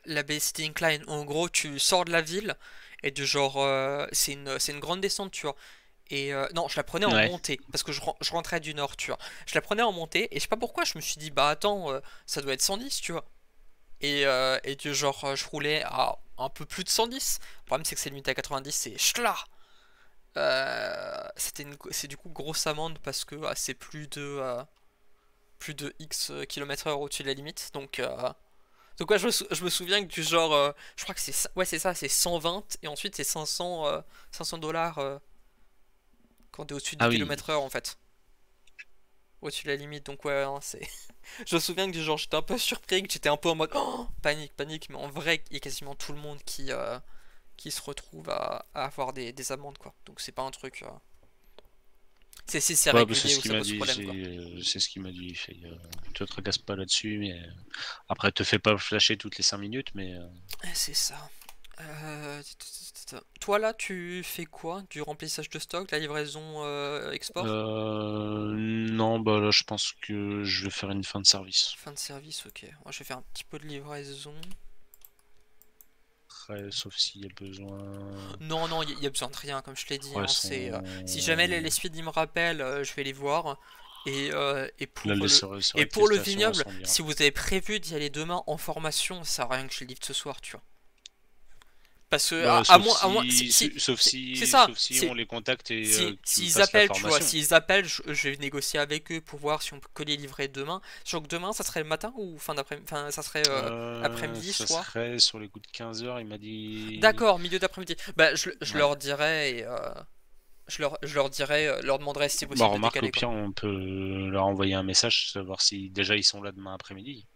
La Bay City Incline, en gros, tu sors de la ville et du genre, c'est une grande descente, tu vois. Et non, je la prenais en ouais. montée parce que je rentrais du nord, tu vois. Je la prenais en montée et je sais pas pourquoi, je me suis dit, bah attends, ça doit être 110, tu vois. Et du genre, je roulais à un peu plus de 110. Le problème, c'est que c'est limité à 90, c'est ch'tla. C'est du coup grosse amende parce que c'est plus de X km/h au-dessus de la limite. Donc ouais, je me souviens que du genre, je crois que c'est ça, c'est 120 et ensuite c'est 500 $ quand t'es au-dessus du Ah oui. kilomètre-heure en fait. Au-dessus de la limite, donc ouais, hein, c'est. Je me souviens que du genre j'étais un peu surpris, que j'étais un peu en mode oh, panique, panique, mais en vrai, il y a quasiment tout le monde qui se retrouve à avoir des amendes quoi. Donc c'est pas un truc. C'est Ouais, bah, régulier où ça pose problème quoi. c'est ce qu'il m'a dit. Il fait, te tracasse pas là-dessus, mais après, te fais pas flasher toutes les 5 minutes, mais C'est ça. Toi là, tu fais quoi? Du remplissage de stock, la livraison export? non, bah là, je pense que je vais faire une fin de service. Fin de service, ok. Moi, je vais faire un petit peu de livraison. Après, sauf s'il y a besoin. Non, non, il y a besoin de rien, comme je l'ai dit. Ouais, Hein, si jamais les speed me rappellent, je vais les voir. Et pour Là, pour le vignoble, si vous avez prévu d'y aller demain en formation, ça sert à rien que je le livre ce soir, tu vois. Parce que sauf si c'est ça. on les contacte et s'ils appellent, tu vois, s'ils appellent, je vais négocier avec eux pour voir si on peut que les livrer demain. Sachant que demain, ça serait le matin ou fin d'après-midi, enfin, ça serait après-midi, soir. Ça serait sur les coups de 15h, il m'a dit. D'accord, milieu d'après-midi. Bah, je leur dirai et je leur dirai, leur demanderai si c'est possible Bah, de remarque, décaler. au pire, on peut leur envoyer un message, savoir si déjà ils sont là demain après-midi.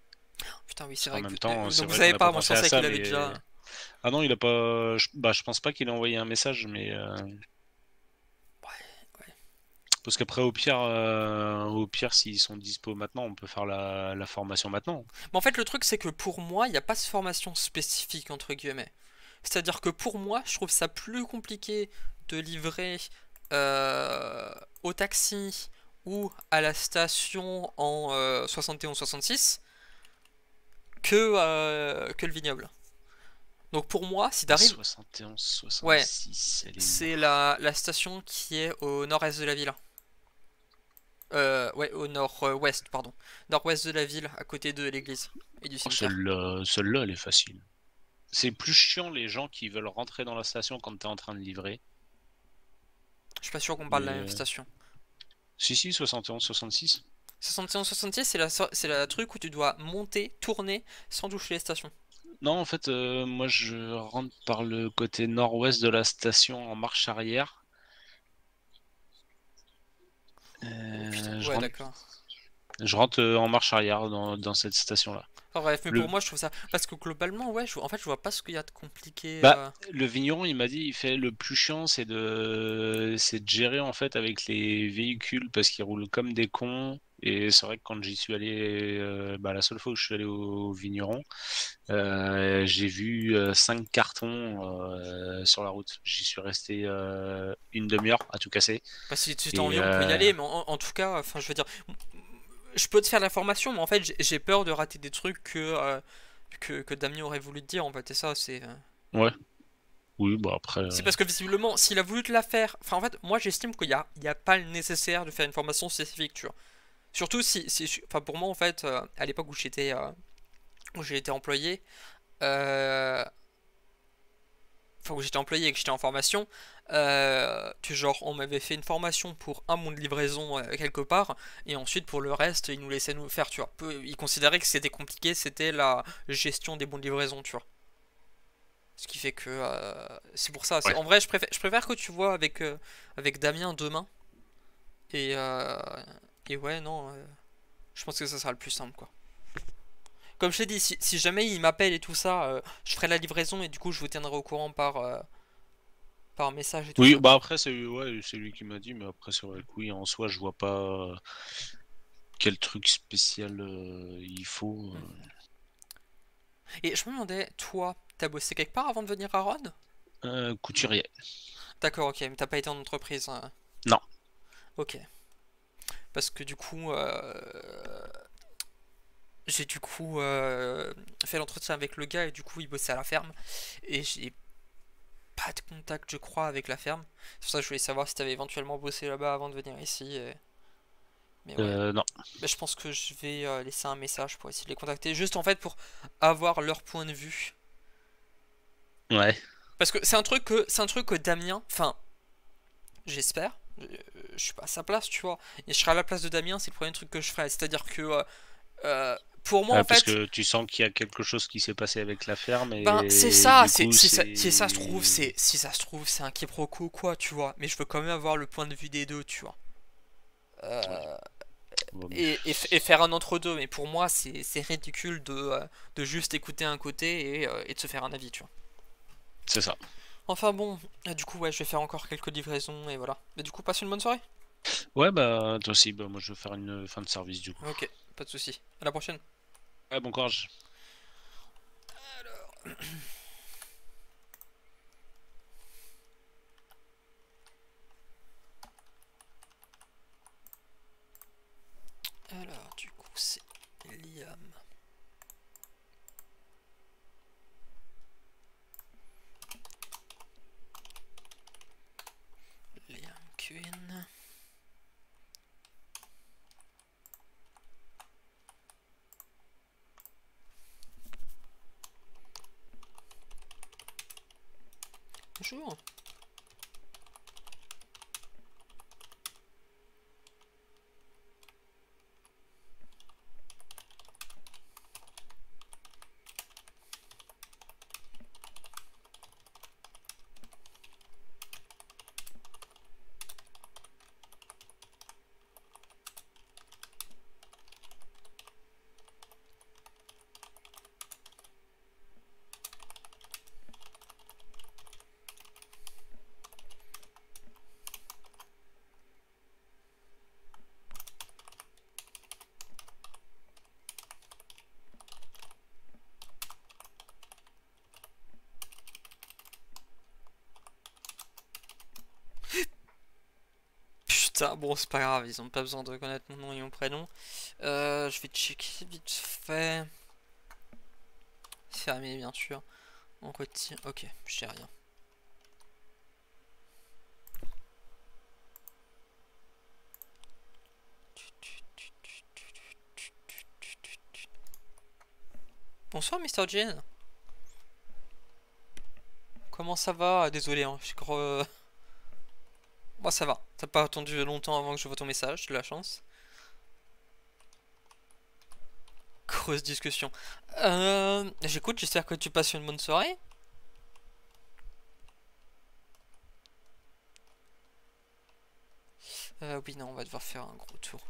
Putain, oui, c'est En vrai même que. temps, c'est Donc vous vrai savez qu'on a pas, pas moi je pensé à pensais ça, qu'il avait mais- déjà. Ah non, il a pas. Je pense pas qu'il ait envoyé un message, mais. Ouais. Parce qu'après, au pire, s'ils sont dispo maintenant, on peut faire la formation maintenant. Mais en fait, le truc, c'est que pour moi, il n'y a pas de formation spécifique, entre guillemets. C'est-à-dire que pour moi, je trouve ça plus compliqué de livrer au taxi ou à la station en 71-66 que le vignoble. Donc pour moi, si t'arrives. 71, 66, Ouais, elle est c'est la station qui est au nord-est de la ville. Ouais, au nord-ouest, pardon. Nord-ouest de la ville, à côté de l'église et du Oh, cimetière. celle-là, elle est facile. C'est plus chiant les gens qui veulent rentrer dans la station quand t'es en train de livrer. Je suis pas sûr qu'on parle de la Mais, même station. Si, 71, 66. 71-66, c'est la truc où tu dois monter, tourner, sans toucher les stations. Non, en fait, moi je rentre par le côté nord-ouest de la station en marche arrière. Putain, Je ouais, rentre, d'accord. je rentre en marche arrière dans cette station-là. Enfin, bref, mais Le- pour moi, je trouve ça. Parce que globalement, ouais, en fait, je vois pas ce qu'il y a de compliqué. Bah, le vigneron, il m'a dit, il fait le plus chiant, c'est de gérer en fait avec les véhicules parce qu'ils roulent comme des cons. Et c'est vrai que quand j'y suis allé, bah, la seule fois où je suis allé au vigneron, j'ai vu 5 cartons sur la route. J'y suis resté une demi-heure à tout casser. Bah, si tu Et, as envie, on peut y aller, mais en tout cas, enfin, je veux dire. Je peux te faire l'information, mais en fait, j'ai peur de rater des trucs que Damien aurait voulu te dire, en fait, et ça, c'est. Ouais. Oui, bah après. C'est parce que visiblement, s'il a voulu te la faire. Enfin, en fait, moi j'estime qu'il y a pas le nécessaire de faire une formation spécifique, tu vois. Surtout enfin, pour moi, en fait, à l'époque où j'ai été employé, euh, enfin, où j'étais employé et que j'étais en formation, genre, on m'avait fait une formation pour un monde de livraison quelque part, et ensuite pour le reste, ils nous laissaient nous faire, tu vois. Ils considéraient que c'était compliqué, c'était la gestion des bons de livraison, tu vois. Ce qui fait que c'est pour ça. Ouais. En vrai, je préfère que tu vois avec Damien demain. Et, ouais, non, je pense que ça sera le plus simple, quoi. Comme je t'ai dit, si jamais il m'appelle et tout ça, je ferai la livraison et du coup je vous tiendrai au courant par message et tout Oui, ça. bah après, c'est lui qui m'a dit, mais après, c'est vrai que oui, en soi, je vois pas quel truc spécial il faut. Et je me demandais, toi, t'as bossé quelque part avant de venir à Rhodes? Couturier. D'accord, ok, mais t'as pas été en entreprise. Non. Ok. Parce que du coup, j'ai du coup fait l'entretien avec le gars et du coup il bossait à la ferme. Et j'ai pas de contact, je crois, avec la ferme. C'est pour ça que je voulais savoir si t'avais éventuellement bossé là-bas avant de venir ici. Mais ouais. Non. Bah, je pense que je vais laisser un message pour essayer de les contacter. Juste en fait pour avoir leur point de vue. Ouais. Parce que c'est un truc que Damien. Enfin. j'espère. Je suis pas à sa place, tu vois. Et je serai à la place de Damien, c'est le premier truc que je ferai. C'est-à-dire que pour moi, en Parce fait, que tu sens qu'il y a quelque chose qui s'est passé avec la ferme ben et c'est ça, du coup si ça se trouve, si ça se trouve, c'est un quiproquo quoi, tu vois. Mais je veux quand même avoir le point de vue des deux, tu vois. Euh, vaut mieux. et faire un entre-deux. Mais pour moi, c'est ridicule de juste écouter un côté et de se faire un avis, tu vois. C'est ça. Enfin bon, du coup, ouais, je vais faire encore quelques livraisons et voilà. Mais du coup, passe une bonne soirée. Ouais, bah toi aussi, bah, moi je vais faire une fin de service du coup. Ok, pas de soucis. À la prochaine. Ouais, bon courage. Alors, du coup, c'est Liam. Liam Quinn. Bonjour. Putain, bon, c'est pas grave, ils ont pas besoin de connaître mon nom et mon prénom. Je vais checker vite fait. Fermé, bien sûr. On retire. Ok, je sais rien. Bonsoir, Mr. Jane. Comment ça va? Désolé, hein, je crois. Moi, ça va. T'as pas attendu longtemps avant que je vois ton message, j'ai de la chance. Grosse discussion. J'écoute, j'espère que tu passes une bonne soirée. Oui, non, on va devoir faire un gros tour.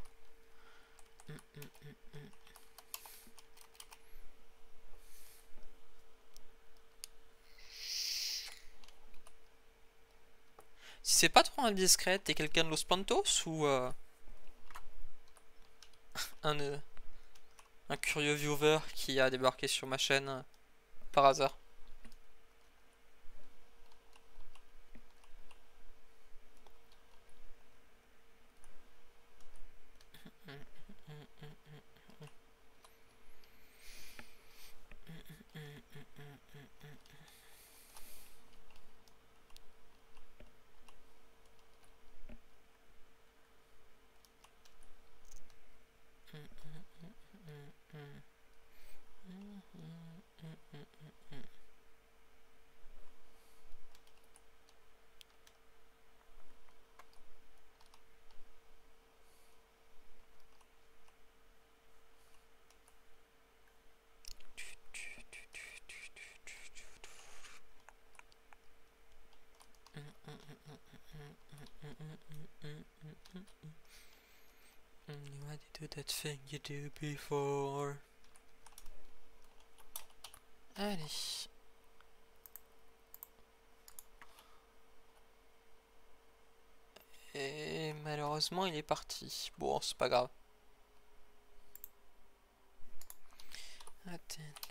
Si c'est pas trop indiscret, t'es quelqu'un de Los Pantos ou un, euh, un curieux viewer qui a débarqué sur ma chaîne par hasard? Why did you do that thing you do before? Allez. Et malheureusement il est parti. Bon, c'est pas grave.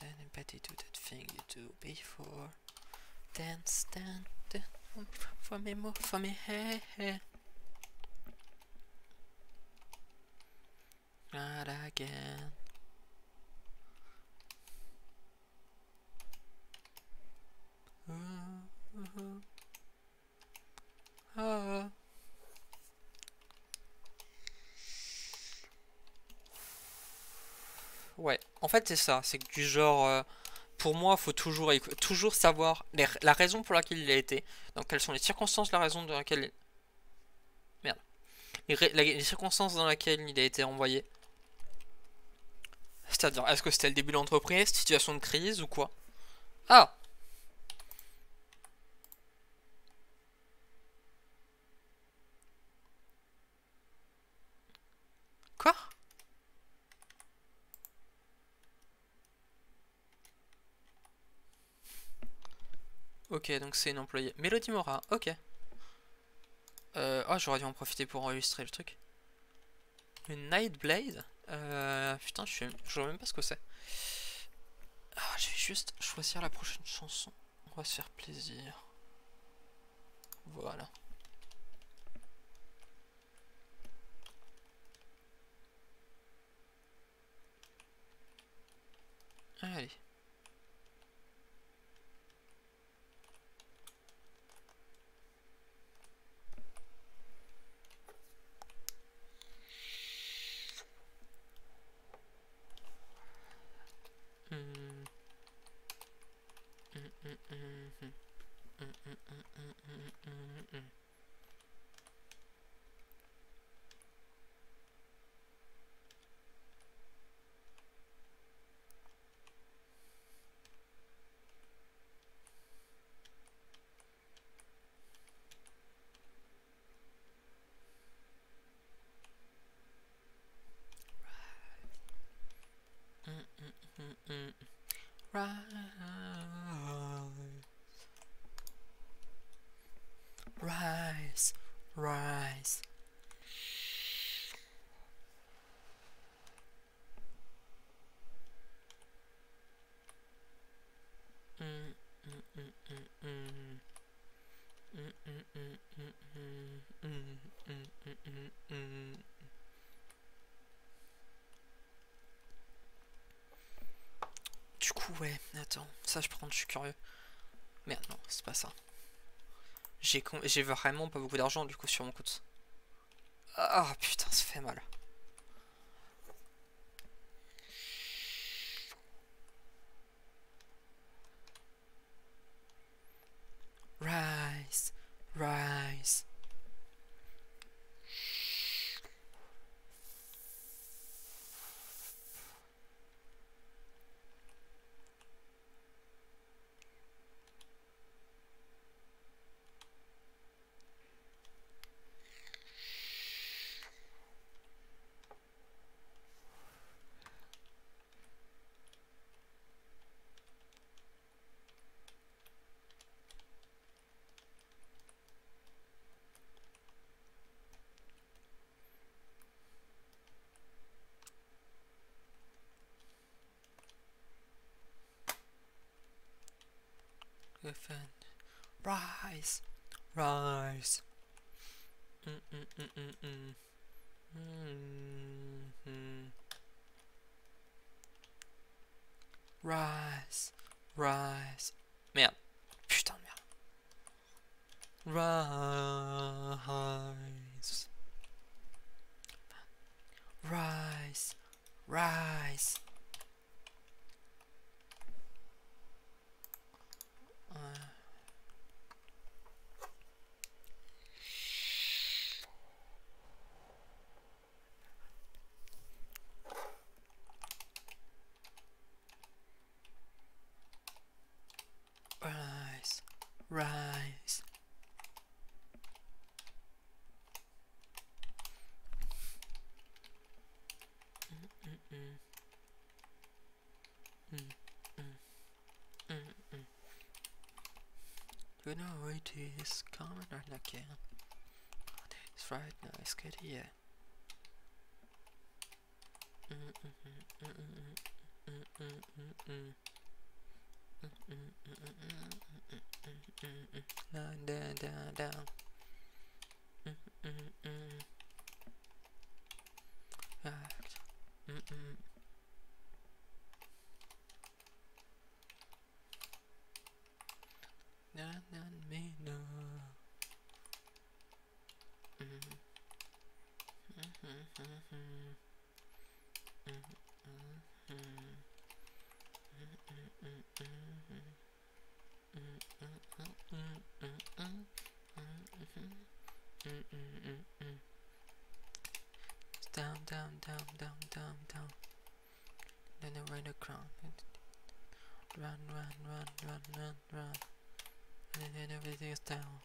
Anybody do that thing you do before? Dance, dance, dance for me, move for me, hey, hey. Not again. Ouais, en fait c'est ça, c'est que du genre, pour moi, faut toujours savoir la raison pour laquelle il a été, donc quelles sont les circonstances, la raison de laquelle les circonstances dans lesquelles il a été envoyé. C'est-à-dire, est-ce que c'était le début de l'entreprise, situation de crise ou quoi? Ah! Quoi? Ok, donc c'est une employée. Mélodie Mora, ok. Oh, j'aurais dû en profiter pour illustrer le truc. Une Nightblade? Putain, je vois même pas ce que c'est. Ah, je vais juste choisir la prochaine chanson. On va se faire plaisir. Voilà. Allez. Rise, rise. Du coup, ouais, attends, ça je prends, je suis curieux. Merde, non, c'est pas ça. J'ai vraiment pas beaucoup d'argent du coup sur mon compte. Ah putain, ça fait mal. Rise, rise. Rise, rise. Rise, rise. Merde, putain de merde. Rise, rise, rise. Rise, rise. You know it is coming right again. It's right now, it's good, yeah. Down, down, down, down. Me no. Down, down, down, down, down, down. Then I ride a crown. Run, run, run, run, run, run. And then everything is down.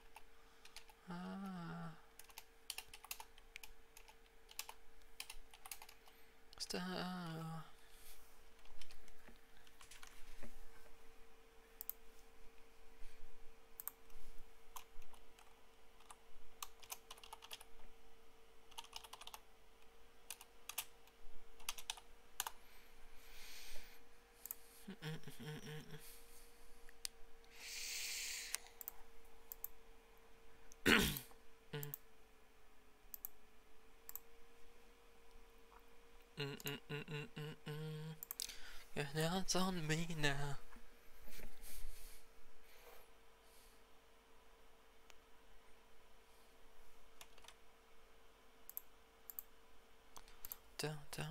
Ah. Stop. Your hands on me now. Down, down.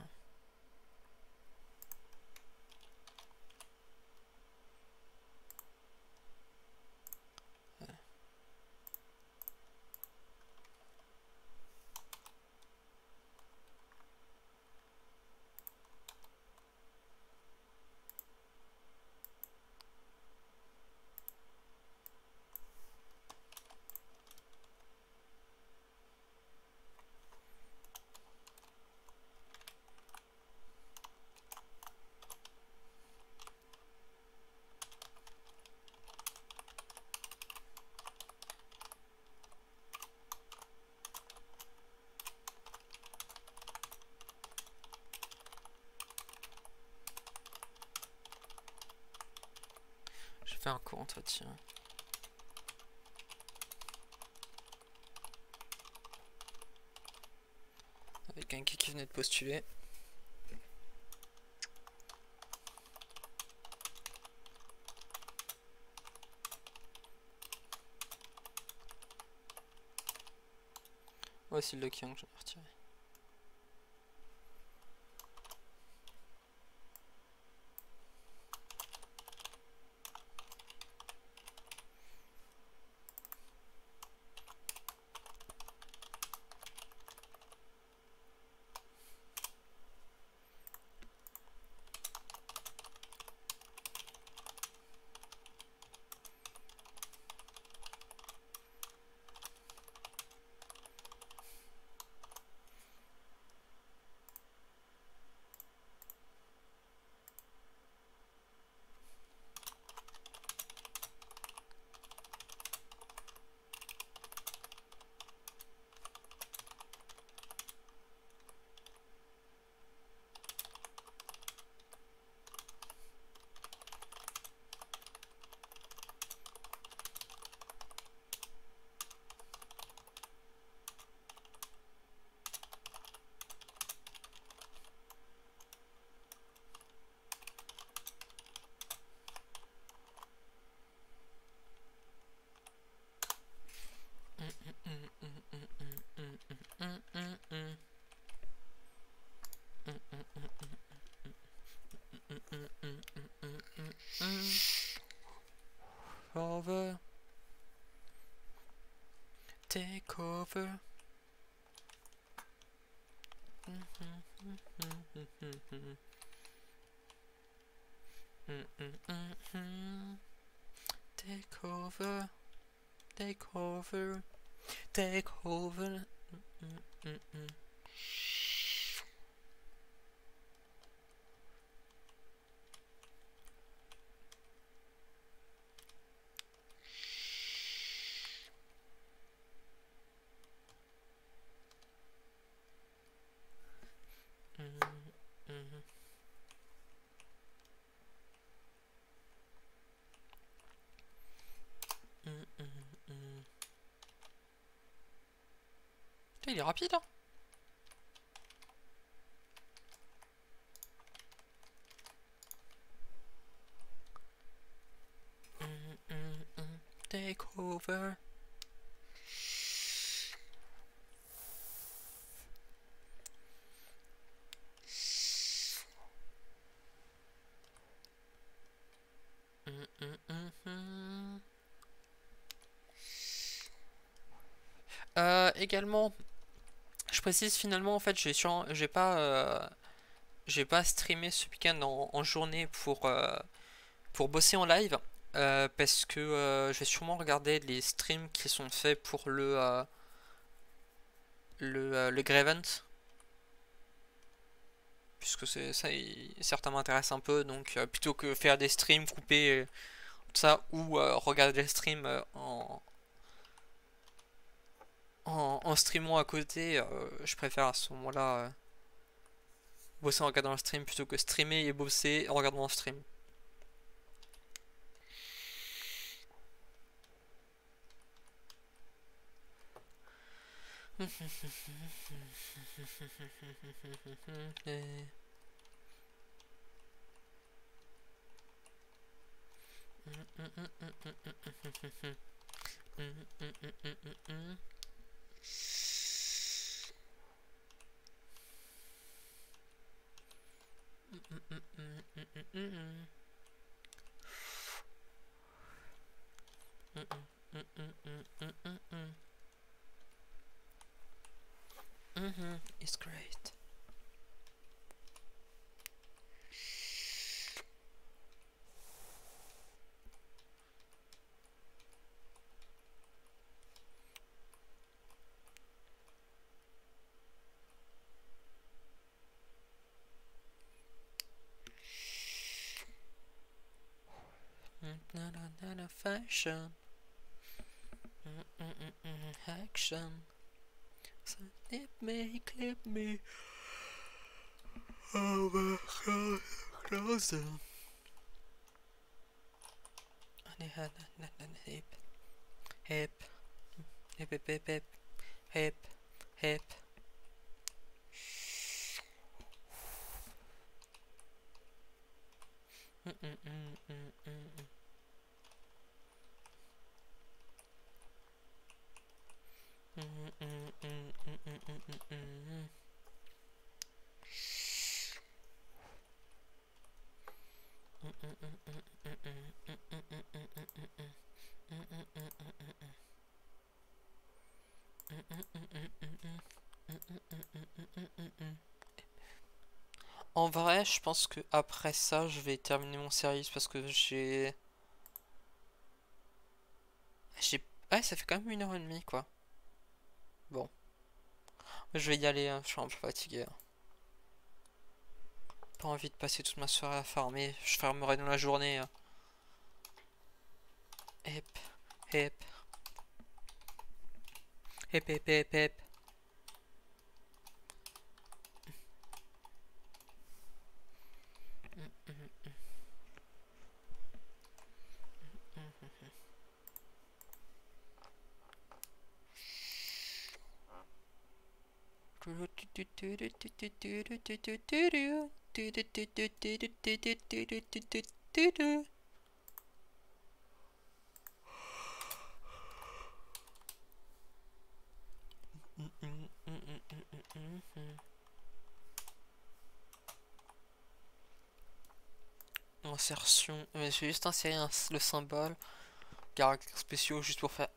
Je fais un court entretien. Avec un qui venait de postuler. Voici le Kiang que je vais retirer. Over. Take over. Take over. Take over. Take over. Putain, il est rapide, hein. Take over. Également, je précise finalement en fait j'ai pas streamé ce week-end en journée pour bosser en live parce que je vais sûrement regarder les streams qui sont faits pour le Grevent puisque ça certains m'intéresse un peu donc plutôt que faire des streams coupés tout ça ou regarder les streams en streamant à côté je préfère à ce moment-là bosser en regardant le stream plutôt que streamer et bosser en regardant le stream. It's great. Fashion. Action. Snip me, clip me. Over closer. Hip. Hip. Hip, hip, hip, hip. Hip. Hip. En vrai, je pense que après ça, je vais terminer mon service parce que ouais, ça fait quand même 1h30 quoi. Bon, je vais y aller, hein, je suis un peu fatigué, hein. Pas envie de passer toute ma soirée à farmer, je farmerai dans la journée, hein. Hep, hep. Hep, hep, hep, hep. Insertion, mais je vais juste insérer le symbole, caractères spéciaux juste pour faire.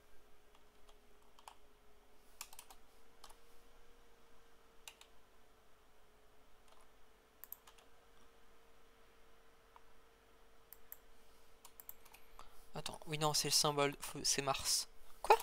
Attends, oui non c'est le symbole, c'est Mars. Quoi?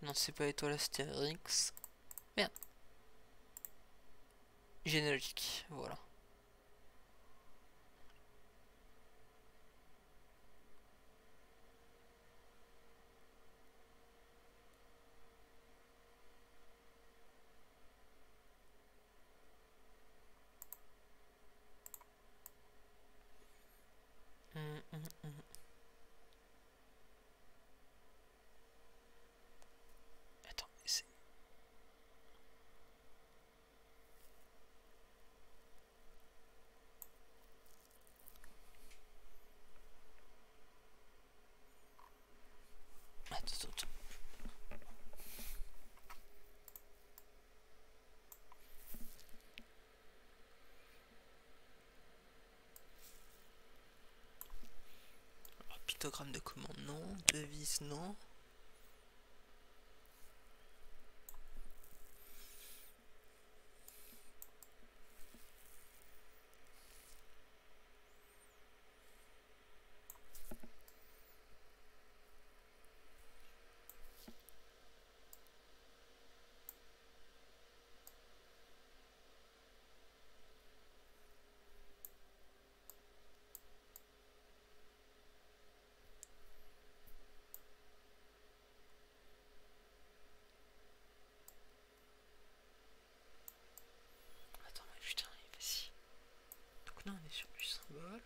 Non, c'est pas étoile Astérix. Merde. Générique, voilà. Attends, c'est... attends. Alors, pictogramme de commande, non. Devise, non. Attends, mais putain, vas-y. Donc là, on est sur du symbole.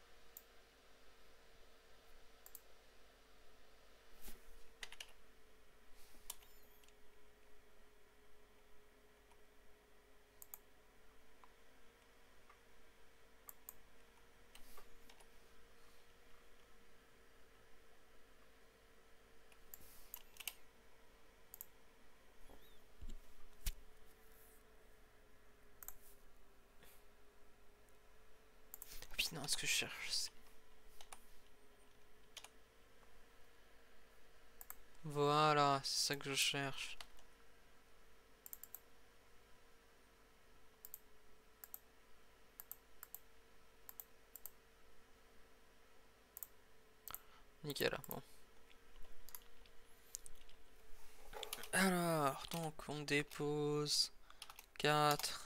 Ah puis non, ce que je cherche, c'est... Voilà, c'est ça que je cherche. Nickel, bon. Alors, donc on dépose 4.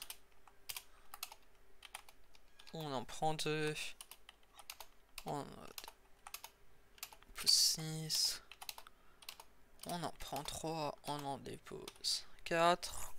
On en prend 2. On plus 6. On en prend 3. On en dépose 4.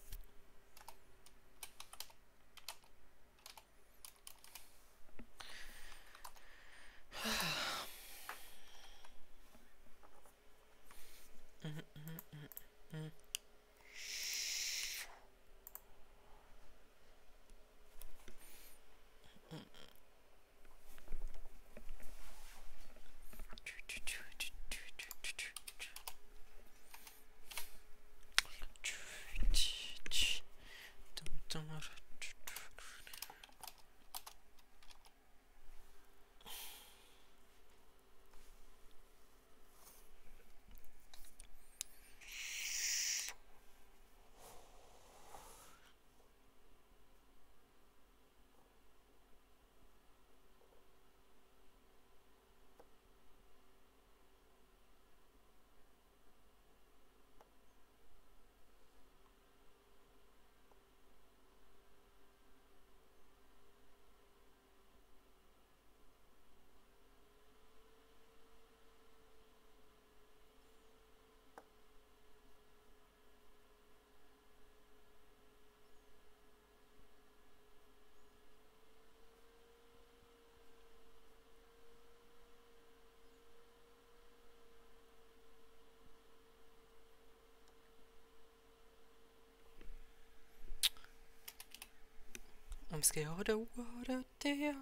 I'm scared of water, dear.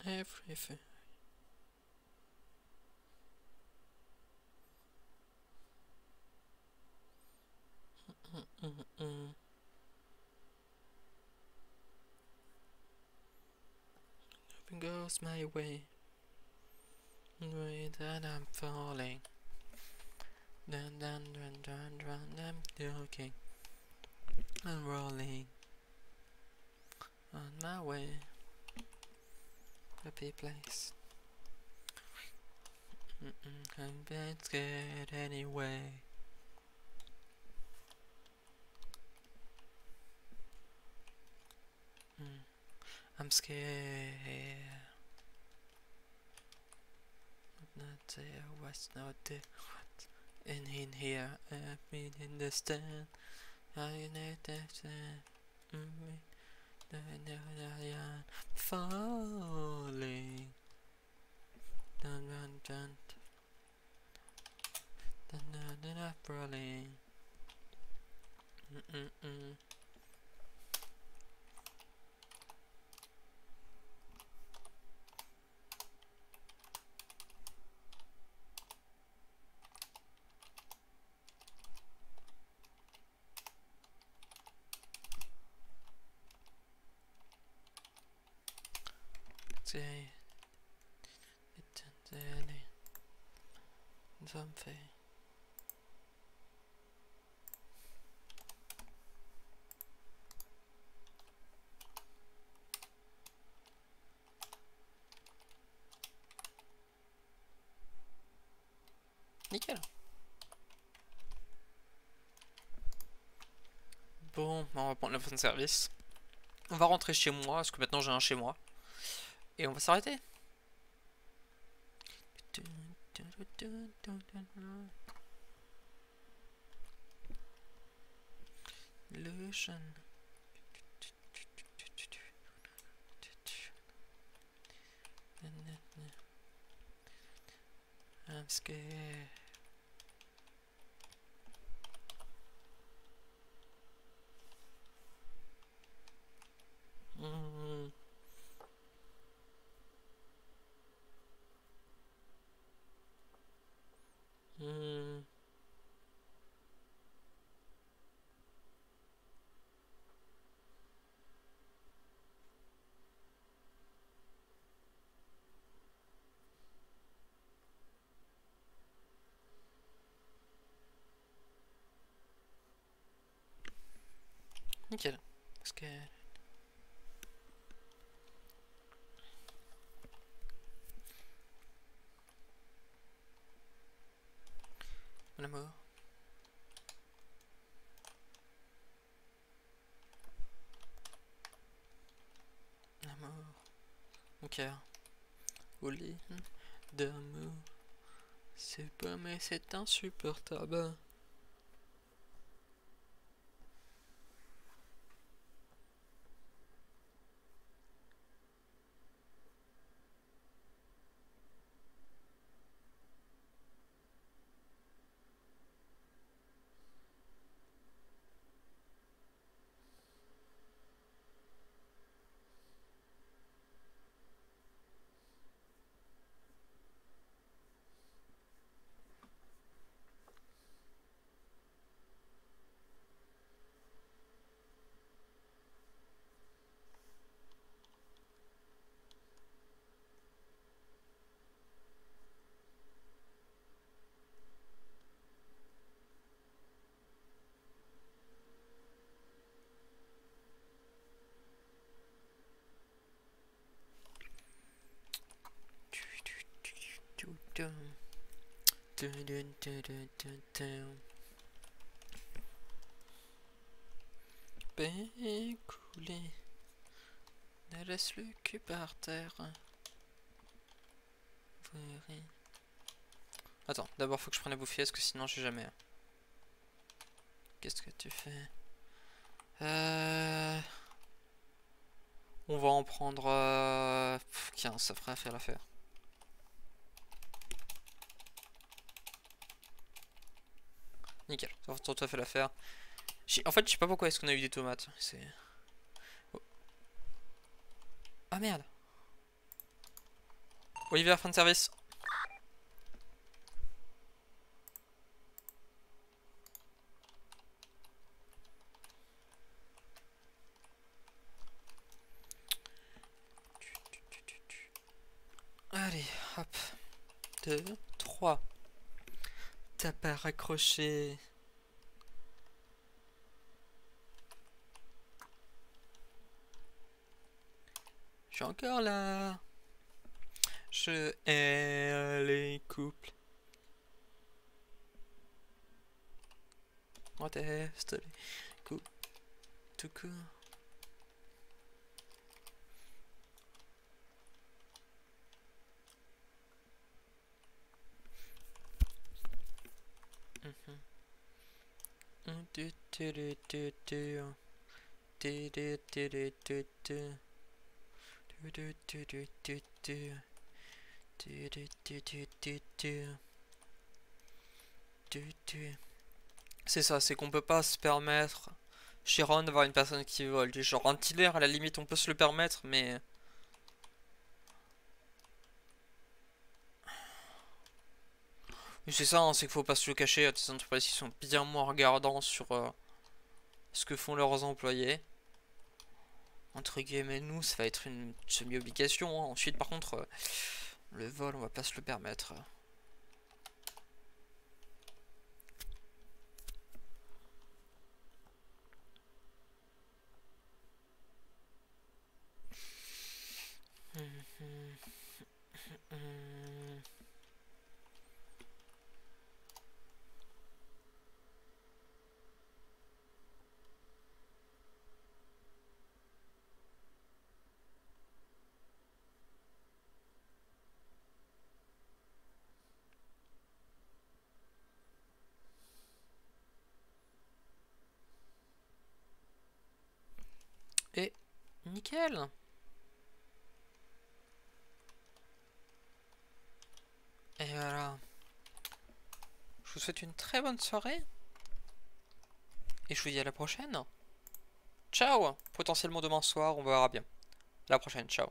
Everything. Nothing goes my way. The way that I'm falling. Dun, I'm joking. I'm rolling on my way. Happy place. I'm bad scared anyway. I'm scared. Not there was not there. In here, I've been in the stand. I need that stand. Falling. Dun dun dun. Dun dun dun dun. Falling. Nickel. Bon, on va prendre la fin de service. On va rentrer chez moi, parce que maintenant j'ai un chez moi. Et on va s'arrêter. Lotion. I'm scared. Nickel. Parce que... Mon amour. Mon amour. Mon cœur. Au lit d'amour. C'est pas mais c'est insupportable. Couler. Ne laisse le cul par terre. Attends, d'abord faut que je prenne à bouffer, parce que sinon j'ai jamais. Qu'est-ce que tu fais? On va en prendre 15, ça ferait faire l'affaire. Nickel, ça fera tout à fait l'affaire. En fait, je sais pas pourquoi est-ce qu'on a eu des tomates. C'est... Oh. Ah merde. Olivier, fin de service. Allez, hop. 2, 3. T'as pas raccroché. Je suis encore là. Je hais les couples. On teste les couples tout court. C'est ça, c'est qu'on peut pas se permettre chez Ron d'avoir une personne qui vole. Genre un Tiller à la limite on peut se le permettre, mais... c'est ça, hein, c'est qu'il faut pas se le cacher. Des entreprises qui sont bien moins regardants sur ce que font leurs employés. entre guillemets, nous, ça va être une semi-obligation. Hein. Ensuite, par contre, le vol, on va pas se le permettre. Et nickel. Et voilà. Je vous souhaite une très bonne soirée. Et je vous dis à la prochaine. Ciao. Potentiellement demain soir, on verra bien. À la prochaine, ciao.